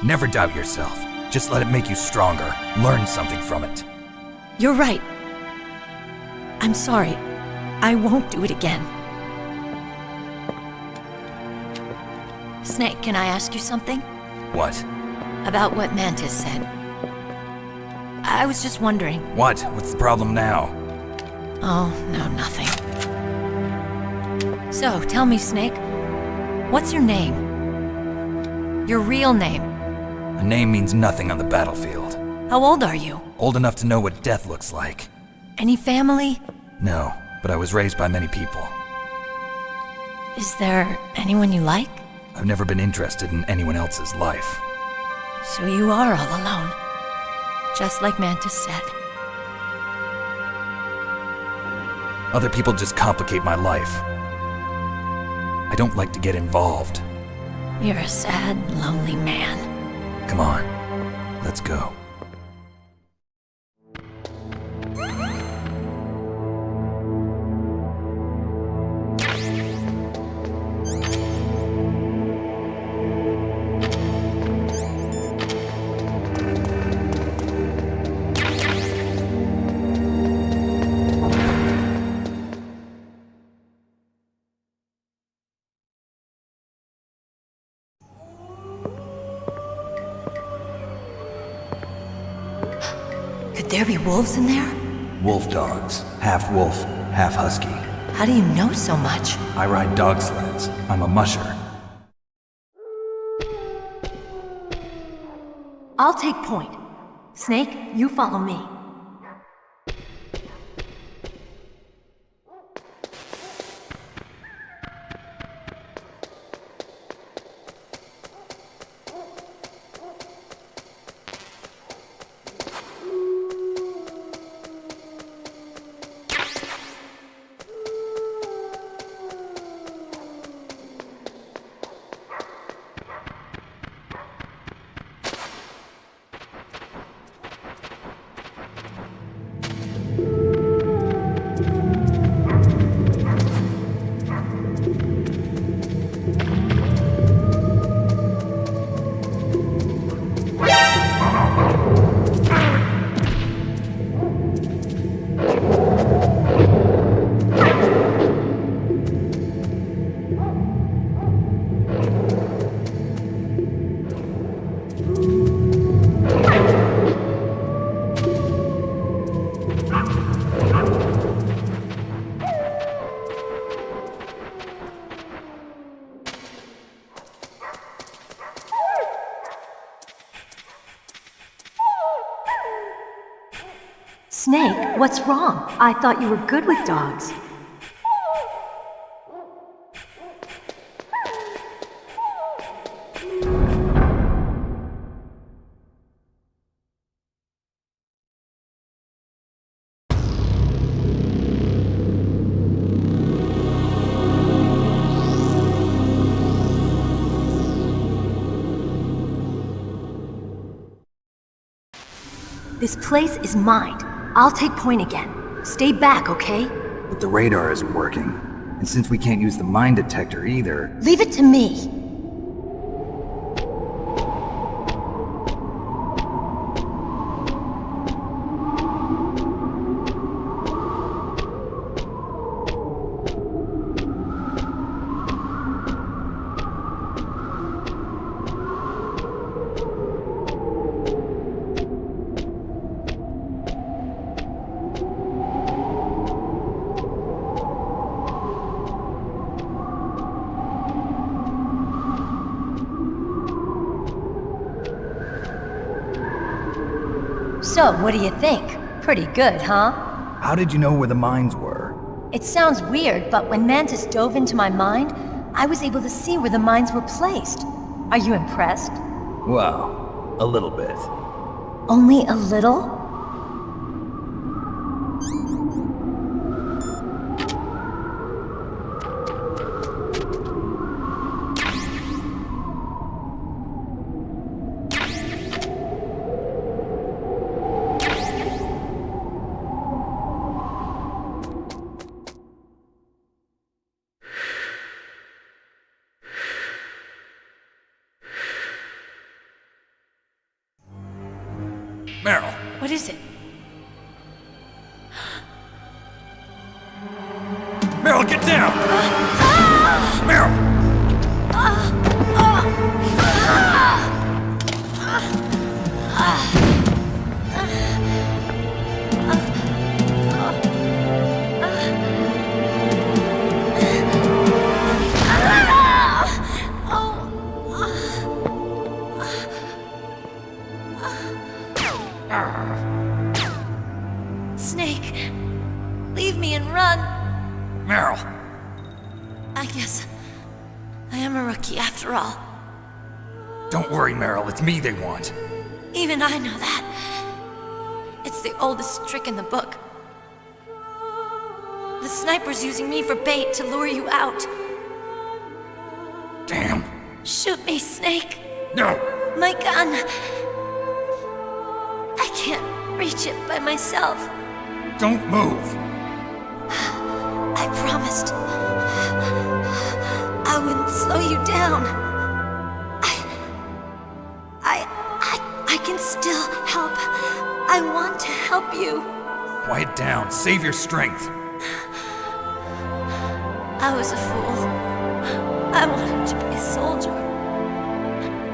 Never doubt yourself. Just let it make you stronger. Learn something from it. You're right. I'm sorry. I won't do it again. Snake, can I ask you something? What? About what Mantis said. I was just wondering. What? What's the problem now? Oh, no, nothing. So, tell me, Snake. What's your name? Your real name? A name means nothing on the battlefield. How old are you? Old enough to know what death looks like. Any family? No, but I was raised by many people. Is there anyone you like? I've never been interested in anyone else's life. So you are all alone. Just like Mantis said. Other people just complicate my life. I don't like to get involved. You're a sad, lonely man. Come on, let's go. there be wolves in there? Wolf dogs. Half wolf, half husky. How do you know so much? I ride dog sleds. I'm a musher. I'll take point. Snake, you follow me. Snake, what's wrong? I thought you were good with dogs. This place is mine. I'll take point again. Stay back, okay? But the radar isn't working. And since we can't use the mine detector either... Leave it to me. So, what do you think? Pretty good, huh? How did you know where the mines were? It sounds weird, but when Mantis dove into my mind, I was able to see where the mines were placed. Are you impressed? Well, a little bit. Only a little? Meryl! What is it? Meryl, get down! Meryl! Snake, leave me and run. Meryl! I guess I am a rookie after all. Don't worry, Meryl. It's me they want. Even I know that. It's the oldest trick in the book. The sniper's using me for bait to lure you out. Damn. Shoot me, Snake. No! My gun. I can't reach it by myself. Don't move. I promised. I wouldn't slow you down. I can still help. I want to help you. Quiet down. Save your strength. I was a fool. I wanted to be a soldier.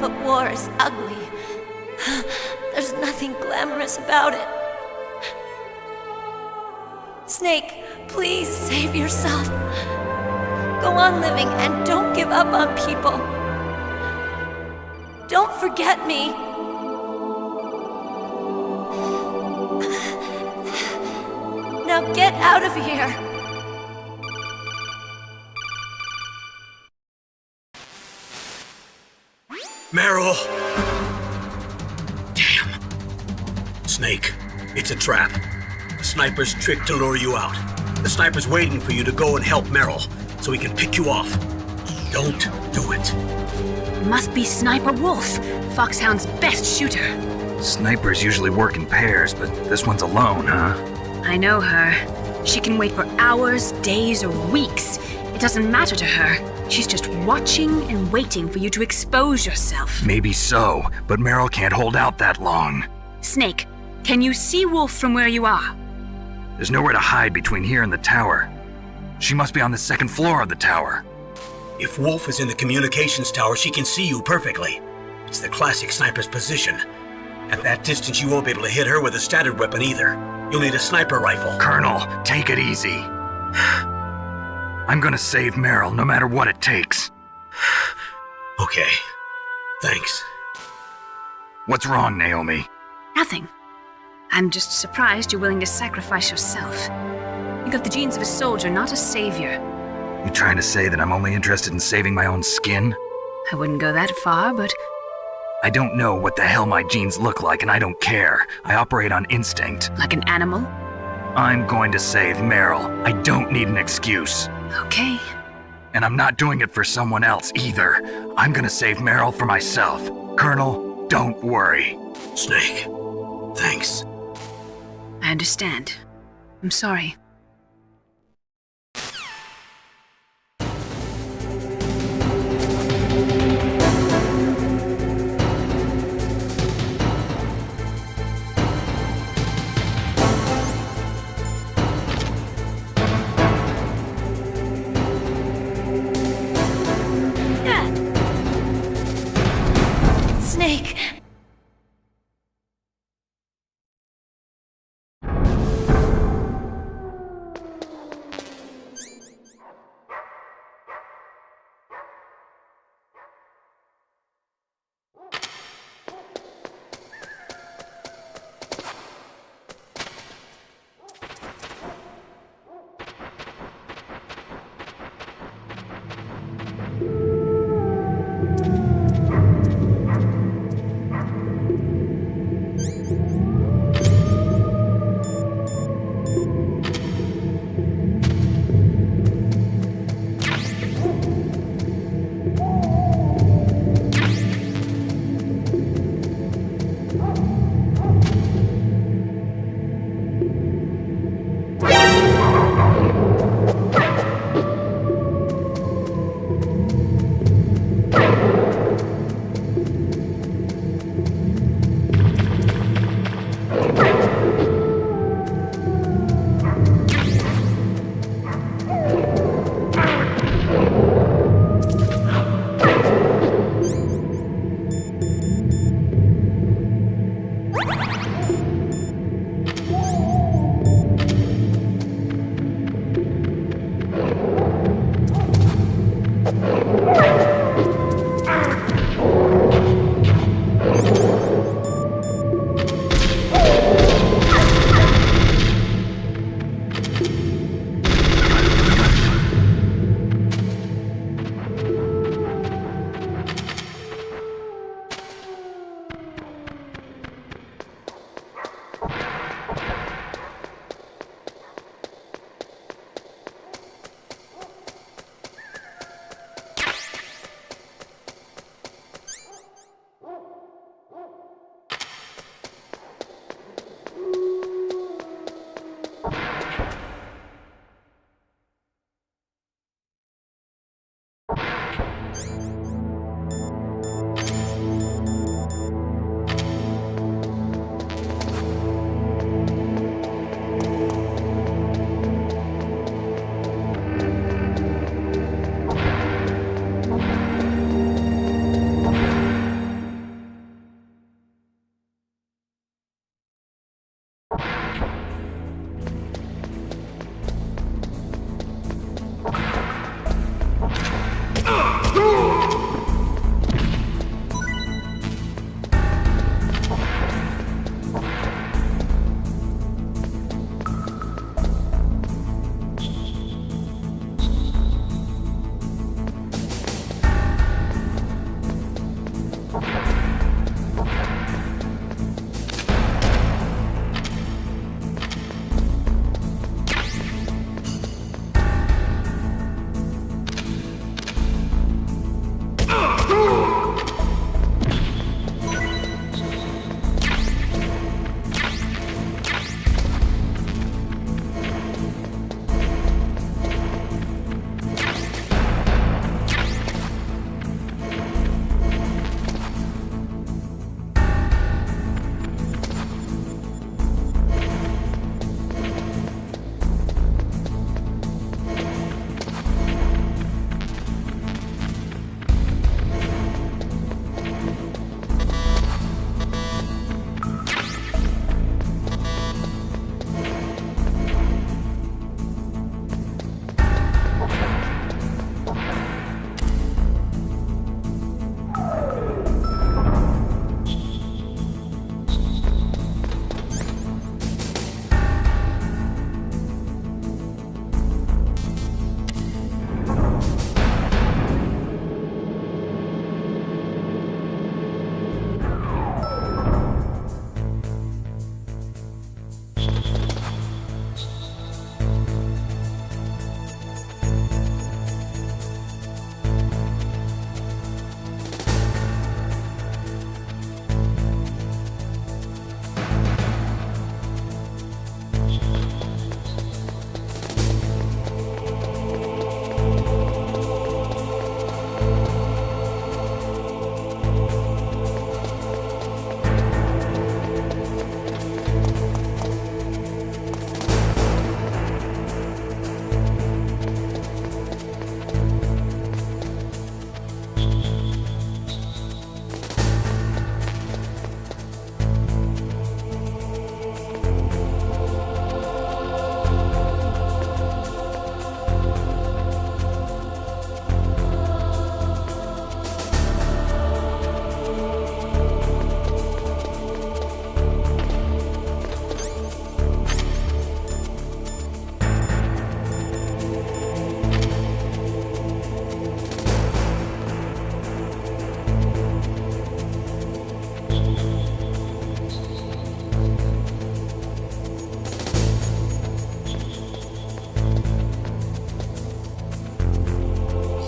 But war is ugly. There's nothing glamorous about it. Snake, please save yourself. Go on living and don't give up on people. Don't forget me. Now get out of here. Meryl! Damn. Snake, it's a trap. The sniper's trick to lure you out. The sniper's waiting for you to go and help Meryl, so he can pick you off. Don't do it. Must be Sniper Wolf, Foxhound's best shooter. Snipers usually work in pairs, but this one's alone, huh? I know her. She can wait for hours, days, or weeks. It doesn't matter to her. She's just watching and waiting for you to expose yourself. Maybe so, but Meryl can't hold out that long. Snake, can you see Wolf from where you are? There's nowhere to hide between here and the tower. She must be on the second floor of the tower. If Wolf is in the communications tower, she can see you perfectly. It's the classic sniper's position. At that distance, you won't be able to hit her with a standard weapon either. You'll need a sniper rifle. Colonel, take it easy. I'm gonna save Meryl no matter what it takes. Okay. Thanks. What's wrong, Naomi? Nothing. I'm just surprised you're willing to sacrifice yourself. You got the genes of a soldier, not a savior. You trying to say that I'm only interested in saving my own skin? I wouldn't go that far, but I don't know what the hell my genes look like, and I don't care. I operate on instinct. like an animal? I'm going to save Meryl. I don't need an excuse. Okay. And I'm not doing it for someone else either. I'm gonna save Meryl for myself. Colonel, don't worry. Snake, thanks. I understand. I'm sorry. Snake!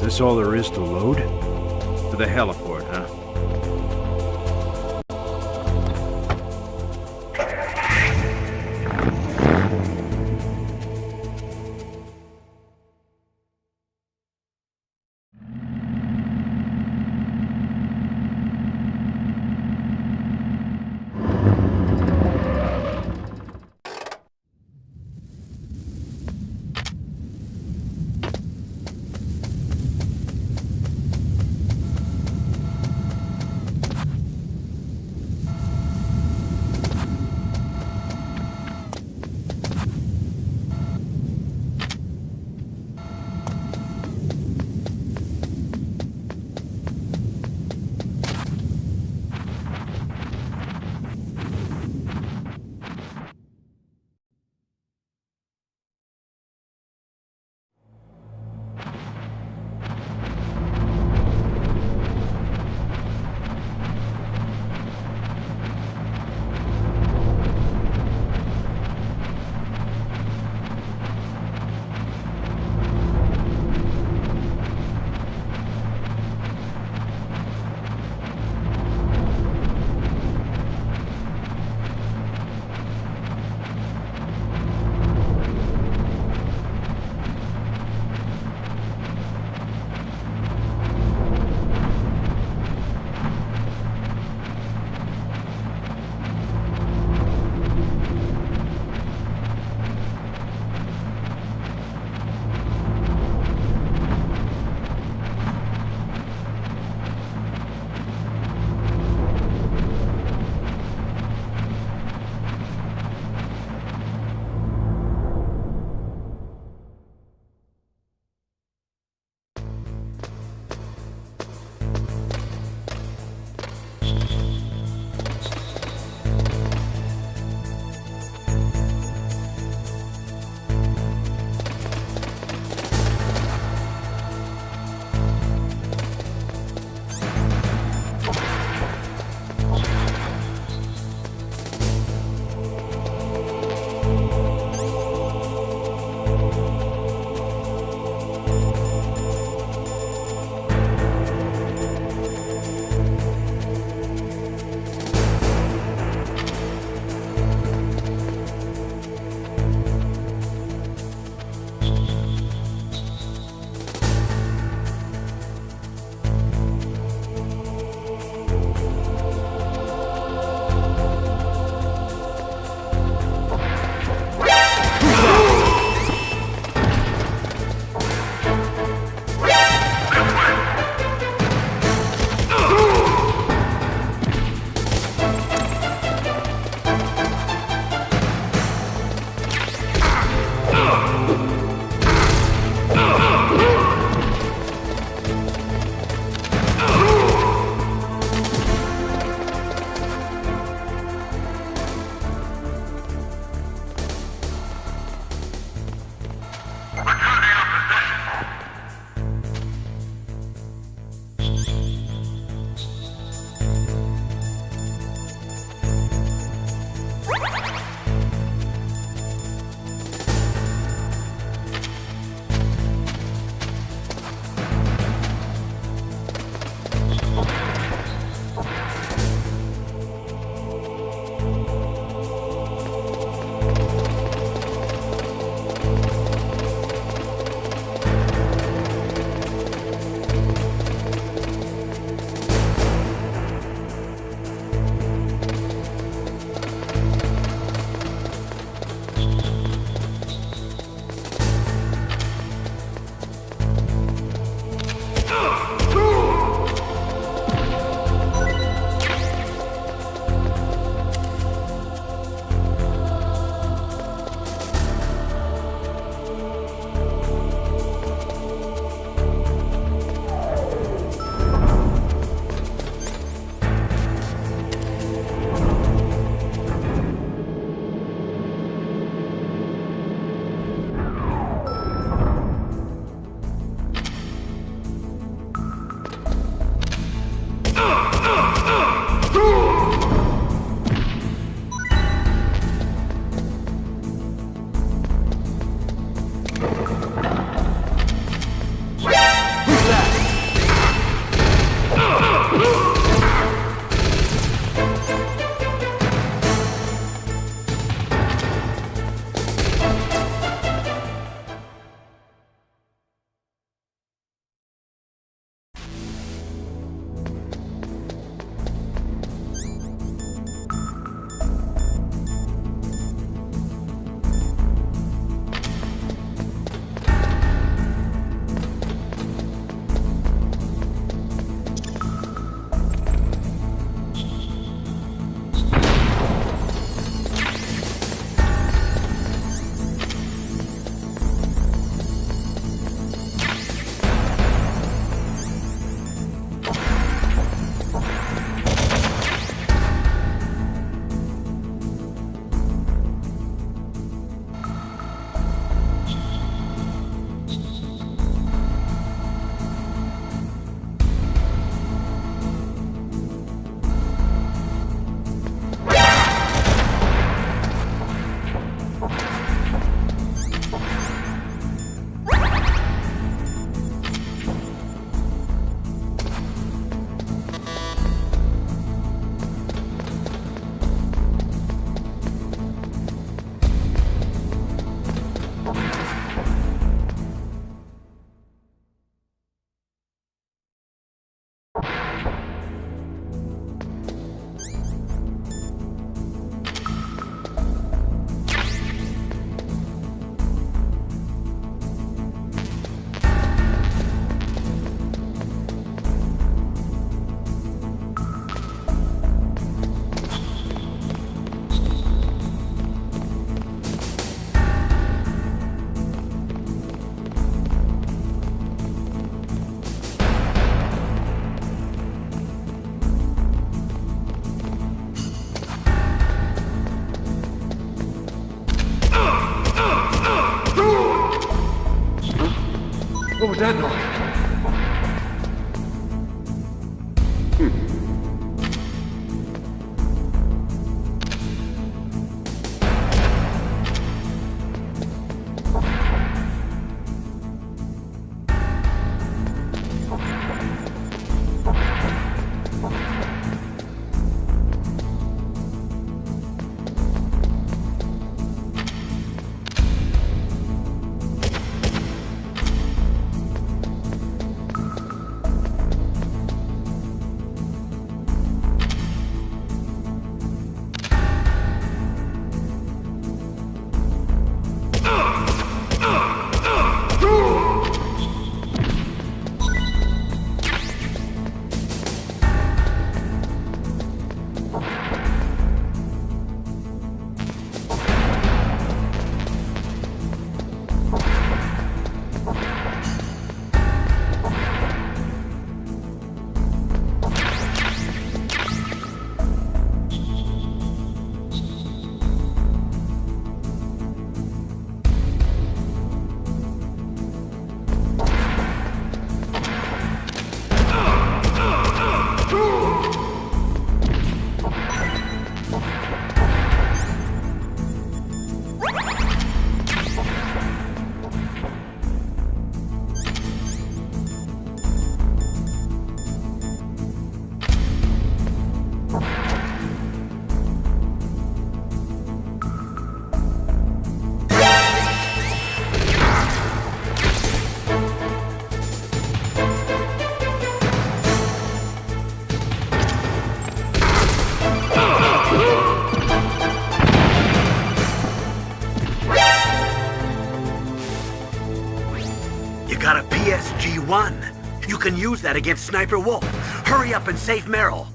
Is this all there is to load? To the heliport, huh? What was that noise? Got a PSG-1. You can use that against Sniper Wolf. Hurry up and save Meryl.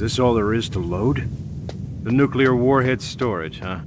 this all there is to load? The nuclear warhead storage, huh?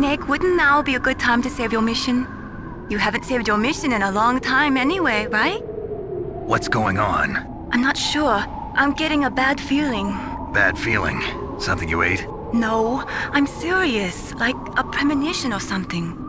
Snake, wouldn't now be a good time to save your mission? You haven't saved your mission in a long time anyway, right? What's going on? I'm not sure. I'm getting a bad feeling. Bad feeling? Something you ate? No, I'm serious. Like a premonition or something.